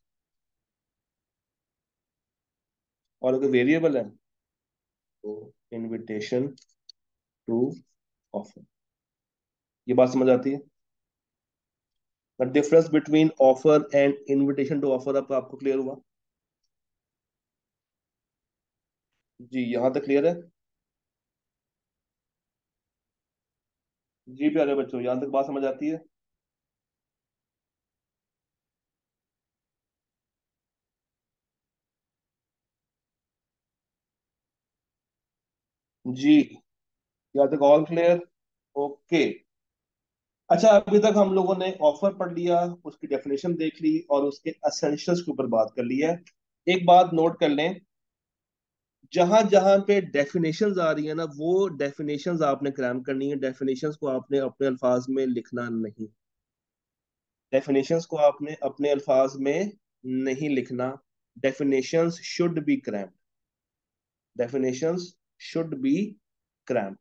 और अगर वेरिएबल है, तो इनविटेशन टू ऑफर। ये बात समझ आती है? The difference between offer and invitation to offer, अब आपको क्लियर हुआ? जी, यहां तक क्लियर है? जी प्यारे बच्चों, यहाँ तक बात समझ आती है? जी, यहाँ तक ऑल क्लियर? ओके। अच्छा, अभी तक हम लोगों ने ऑफर पढ़ लिया, उसकी डेफिनेशन देख ली और उसके एसेंशियल्स के ऊपर बात कर ली है। एक बात नोट कर लें, जहां जहां पे डेफिनेशंस आ रही है ना, वो डेफिनेशंस आपने क्रैम करनी है। डेफिनेशंस को आपने अपने अल्फाज में लिखना नहीं। डेफिनेशंस को आपने अपने अल्फाज में नहीं लिखना। Definitions should be crammed. Definitions should be crammed.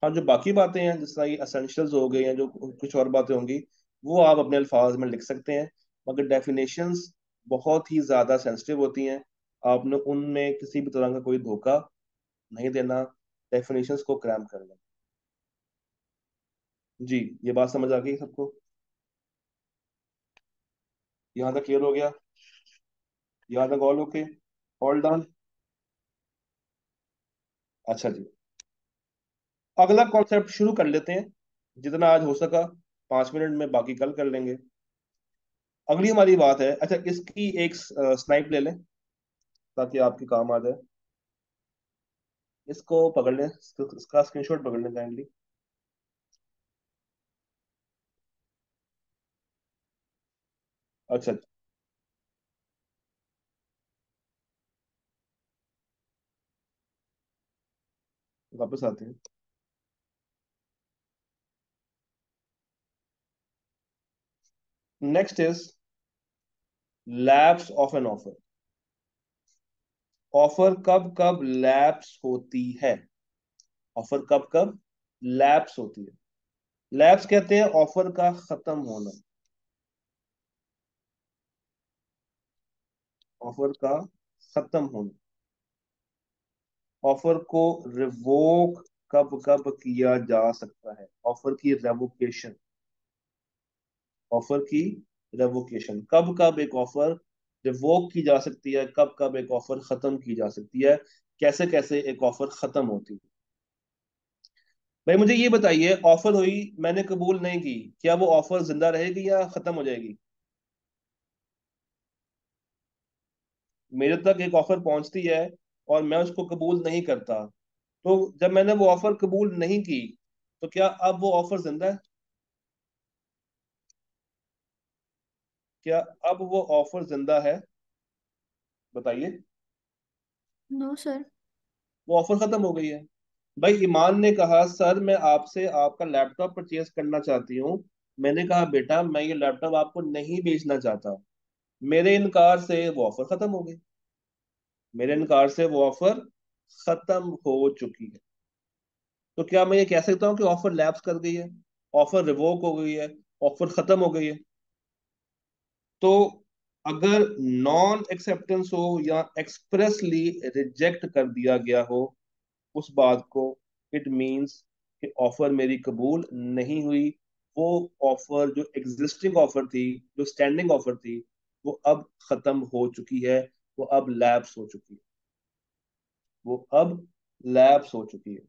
हाँ, जो बाकी बातें हैं, जिस तरह ये असेंशियल्स हो गए हैं, जो कुछ और बातें होंगी, वो आप अपने अल्फाज में लिख सकते हैं। मगर डेफिनेशंस बहुत ही ज्यादा सेंसिटिव होती हैं। आपने उनमें किसी भी तरह का कोई धोखा नहीं देना। डेफिनेशंस को क्रैम करना। जी, ये बात समझ आ गई सबको? यहाँ तक क्लियर हो गया? यहाँ तक ऑल ओके? All done? अच्छा जी, अगला कॉन्सेप्ट शुरू कर लेते हैं। जितना आज हो सका 5 मिनट में, बाकी कल कर लेंगे। अगली हमारी बात है, अच्छा इसकी एक स्नाइप ले लें ताकि आपके काम आ जाए। इसको पकड़ लें, इसका स्क्रीनशॉट पकड़ लें काइंडली। अच्छा, वापस आते हैं। Next is lapse of an offer. Offer कब कब लैप्स होती है? ऑफर कब कब लैप्स होती है? लैप्स कहते हैं ऑफर का खत्म होना। ऑफर का खत्म होना। ऑफर को रिवोक कब कब किया जा सकता है? ऑफर की रेवोकेशन। ऑफर की रेवोकेशन, कब कब एक ऑफर रिवोक की जा सकती है, कब कब एक ऑफर खत्म की जा सकती है, कैसे कैसे एक ऑफर खत्म होती है। भाई मुझे ये बताइए, ऑफर हुई, मैंने कबूल नहीं की, क्या वो ऑफर जिंदा रहेगी या खत्म हो जाएगी? मेरे तक एक ऑफर पहुंचती है और मैं उसको कबूल नहीं करता, तो जब मैंने वो ऑफर कबूल नहीं की, तो क्या अब वो ऑफर जिंदा है? क्या अब वो ऑफर जिंदा है? बताइए। No sir. वो ऑफर खत्म हो गई है। भाई ईमान ने कहा, सर मैं आपसे आपका लैपटॉप परचेज करना चाहती हूँ। मैंने कहा, बेटा मैं ये लैपटॉप आपको नहीं बेचना चाहता। मेरे इनकार से वो ऑफर खत्म हो गई। मेरे इनकार से वो ऑफर खत्म हो चुकी है। तो क्या मैं ये कह सकता हूँ कि ऑफर लैप्स कर गई है, ऑफर रिवोक हो गई है, ऑफर खत्म हो गई है? तो अगर नॉन एक्सेप्टेंस हो या एक्सप्रेसली रिजेक्ट कर दिया गया हो उस बात को, इट मींस कि ऑफर मेरी कबूल नहीं हुई। वो ऑफर जो एग्जिस्टिंग ऑफर थी, जो स्टैंडिंग ऑफर थी, वो अब खत्म हो चुकी है। वो अब लैप्स हो चुकी है। वो अब लैप्स हो चुकी है।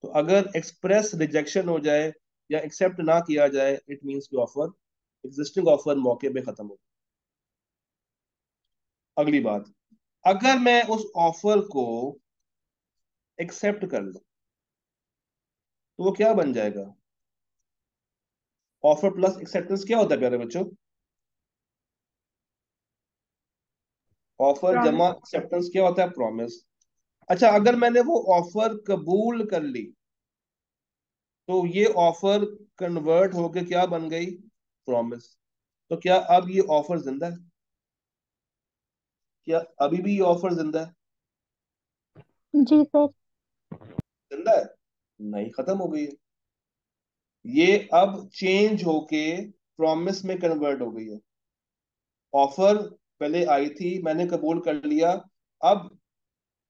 तो अगर एक्सप्रेस रिजेक्शन हो जाए या एक्सेप्ट ना किया जाए, इट मींस कि ऑफर, एग्जिस्टिंग ऑफर मौके पे खत्म हो। अगली बात, अगर मैं उस ऑफर को एक्सेप्ट कर लूं, तो वो क्या बन जाएगा? ऑफर प्लस एक्सेप्टेंस क्या होता है प्यारे बच्चों? Offer promise. जमा एक्सेप्टेंस क्या होता है? प्रॉमिस। अच्छा, अगर मैंने वो ऑफर कबूल कर ली, तो ये ऑफर कन्वर्ट होके क्या बन गई? प्रॉमिस। तो क्या अब ये ऑफर जिंदा है? क्या अभी भी ये ऑफर जिंदा है? जी सर। जिंदा है? नहीं, खत्म हो गई है। ये अब चेंज होके प्रॉमिस में कन्वर्ट हो गई है। ऑफर पहले आई थी, मैंने कबूल कर लिया। अब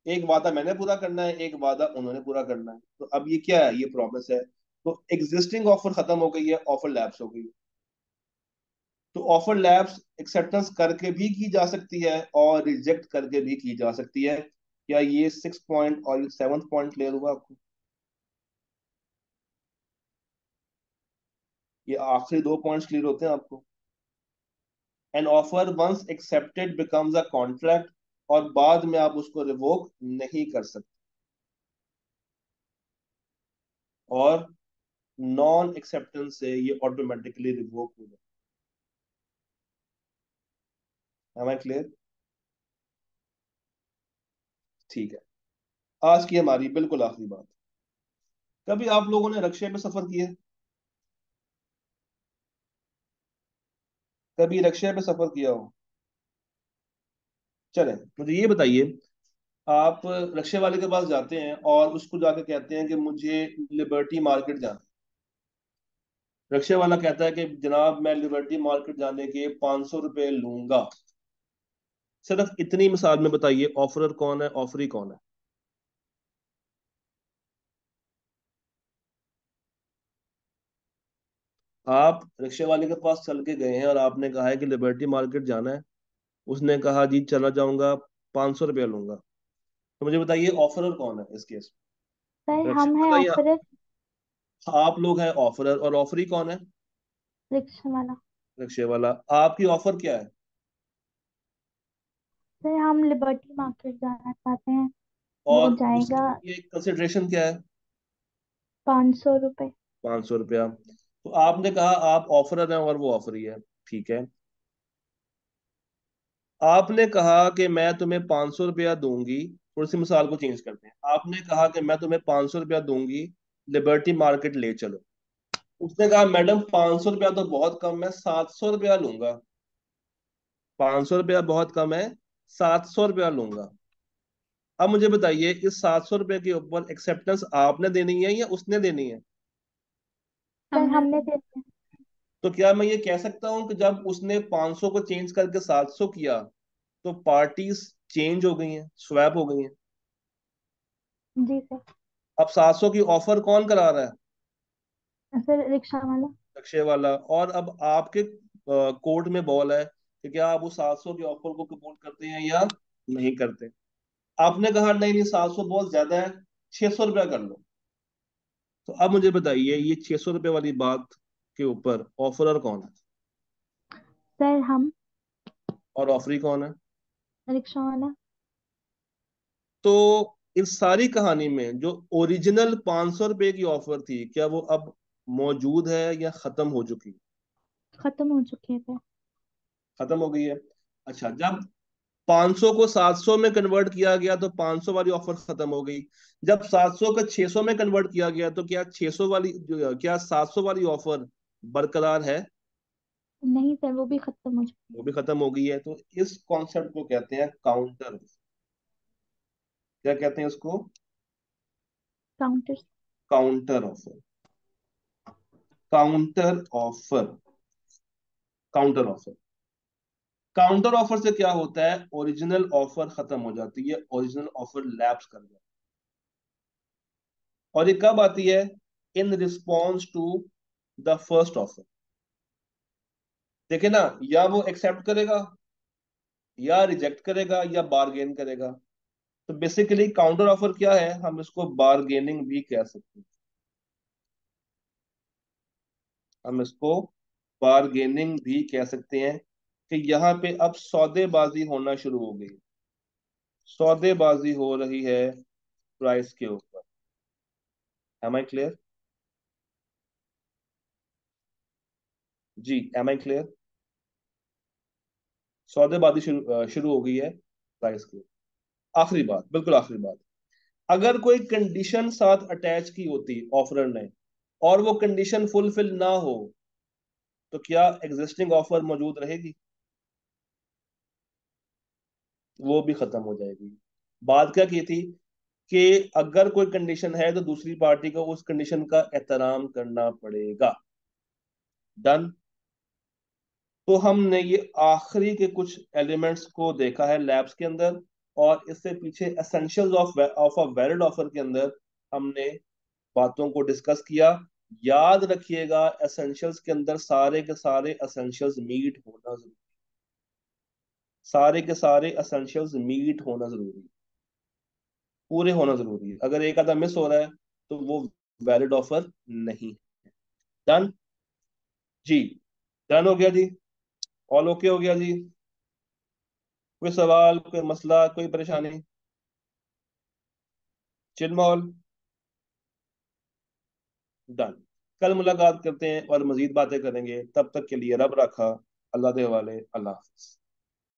एक वादा मैंने पूरा करना है, एक वादा उन्होंने पूरा करना है, तो अब ये क्या है? ये प्रॉमिस है। तो एग्जिस्टिंग ऑफर खत्म हो गई है, ऑफर लैप्स हो गई। तो ऑफर लैप्स एक्सेप्टेंस करके भी की जा सकती है और रिजेक्ट करके भी की जा सकती है। क्या ये 6 पॉइंट और 7 पॉइंट क्लियर हुआ आपको? ये आखिरी 2 पॉइंट्स क्लियर होते हैं आपको? An offer once accepted becomes a contract, और बाद में आप उसको रिवोक नहीं कर सकते, और नॉन एक्सेप्टेंस से ये ऑटोमेटिकली रिवोक हो जाए। Am I clear? ठीक है, आज की हमारी बिल्कुल आखिरी बात। कभी आप लोगों ने रिक्शे पे सफर किया है? कभी रिक्शे पे सफर किया हो? चले, मुझे ये बताइए, आप रिक्शे वाले के पास जाते हैं और उसको जाके कहते हैं कि मुझे लिबर्टी मार्केट जाना है। रिक्शे वाला कहता है कि जनाब मैं लिबर्टी मार्केट जाने के 500 रुपये लूंगा। सिर्फ इतनी मिसाल में बताइए, ऑफरर कौन है, ऑफरी कौन है? आप रिक्शे वाले के पास चल के गए हैं और आपने कहा है कि लिबर्टी मार्केट जाना है। उसने कहा जी चला जाऊंगा, 500 रुपया लूंगा। तो मुझे बताइए ऑफरर कौन है इस केस सर में? रिक्शे हम हैं वाला या ऑफर, आप लोग हैं ऑफरर, और ऑफरी कौन है? रिक्शा वाला। रिक्शे वाला। आपकी ऑफर क्या है? सर हम लिबर्टी मार्केट जाना चाहते हैं, वो और जाएगा उसके लिए कंसिडरेशन क्या है? 500 रुपये। 500 रुपया। तो आपने कहा आप ऑफरर हैं और वो ऑफरी है, ठीक है। आपने कहा कि मैं तुम्हें 500 रुपया दूंगी, थोड़ी सी मिसाल को चेंज करते हैं, आपने कहा कि मैं तुम्हें 500 रुपया दूंगी, लिबर्टी मार्केट ले चलो। उसने कहा मैडम 500 रुपया तो बहुत कम है, 700 रुपया लूंगा। 500 रुपया बहुत कम है, 700 रुपया लूंगा। अब मुझे बताइए इस 700 रुपये के ऊपर एक्सेप्टेंस आपने देनी है या उसने देनी है? सर हमने हमने दे दिया। तो क्या मैं ये कह सकता हूं कि जब उसने 500 को चेंज करके 700 किया तो पार्टीज चेंज हो गई हैं, स्वैप हो गई हैं? जी सर। अब 700 की ऑफर कौन करा रहा है? सर रिक्शा वाला। नक्शे वाला। और अब आपके कोर्ट में बॉल है कि क्या आप उस 700 की ऑफर को कबूल करते हैं या नहीं करते। आपने कहा नहीं नहीं 700 बहुत ज्यादा है, 600 रुपया कर लो। तो अब मुझे बताइए ये 600 रुपये वाली बात के ऊपर ऑफरर कौन है सर हम, और ऑफरी कौन है? रिक्शा वाला। तो इस सारी कहानी में जो ओरिजिनल 500 रुपये की ऑफर थी, क्या वो अब मौजूद है या खत्म हो चुकी है? खत्म हो चुके हैं सर। खत्म हो गई है। अच्छा, जब 500 को 700 में कन्वर्ट किया गया तो 500 वाली ऑफर खत्म हो गई। जब 700 को 600 में कन्वर्ट किया गया तो क्या 600 वाली क्या 700 वाली ऑफर बरकरार है? नहीं सर, वो भी खत्म हो चुके वो हैं। भी खत्म हो गई है। तो इस कॉन्सेप्ट को कहते हैं काउंटर। क्या कहते हैं उसको? Counter. Counter offer. Counter offer. Counter offer. Counter offer से क्या होता है, ओरिजिनल ऑफर खत्म हो जाती है, ओरिजिनल ऑफर लैप्स कर जाती है। और ये कब आती है? In response to the first offer. देखे ना, या वो एक्सेप्ट करेगा या रिजेक्ट करेगा या बारगेन करेगा। तो बेसिकली काउंटर ऑफर क्या है, हम इसको बारगेनिंग भी कह सकते हैं। हम इसको बारगेनिंग भी कह सकते हैं कि यहाँ पे अब सौदेबाजी होना शुरू हो गई। सौदेबाजी हो रही है प्राइस के ऊपर। Am I clear? जी, एम आई क्लियर? सौदेबाजी शुरू हो गई है प्राइस की। आखिरी बात, बिल्कुल आखिरी बात, अगर कोई कंडीशन साथ अटैच की होती ऑफरर ने और वो कंडीशन फुलफिल ना हो, तो क्या एग्जिस्टिंग ऑफर मौजूद रहेगी? वो भी खत्म हो जाएगी। बात क्या की थी कि अगर कोई कंडीशन है तो दूसरी पार्टी को उस कंडीशन का एहतराम करना पड़ेगा। डन। तो हमने ये आखिरी के कुछ एलिमेंट्स को देखा है लैब्स के अंदर, और इससे पीछे essentials of a valid offer के अंदर हमने बातों को डिस्कस किया। याद रखिएगा एसेंशियल्स के अंदर सारे के सारे एसेंशियल्स मीट होना जरूरी। सारे के सारे एसेंशियल्स मीट होना जरूरी, पूरे होना जरूरी है। अगर एक आधा मिस हो रहा है तो वो वैलिड ऑफर नहीं है। डन। जी डन हो गया जी। ऑल ओके हो गया जी। कोई सवाल, कोई मसला, कोई परेशानी? चिलमौल। डन। कल मुलाकात करते हैं और मजीद बातें करेंगे, तब तक के लिए रब रखा। अल्लाह दे हवाले। अल्लाह हाफिज।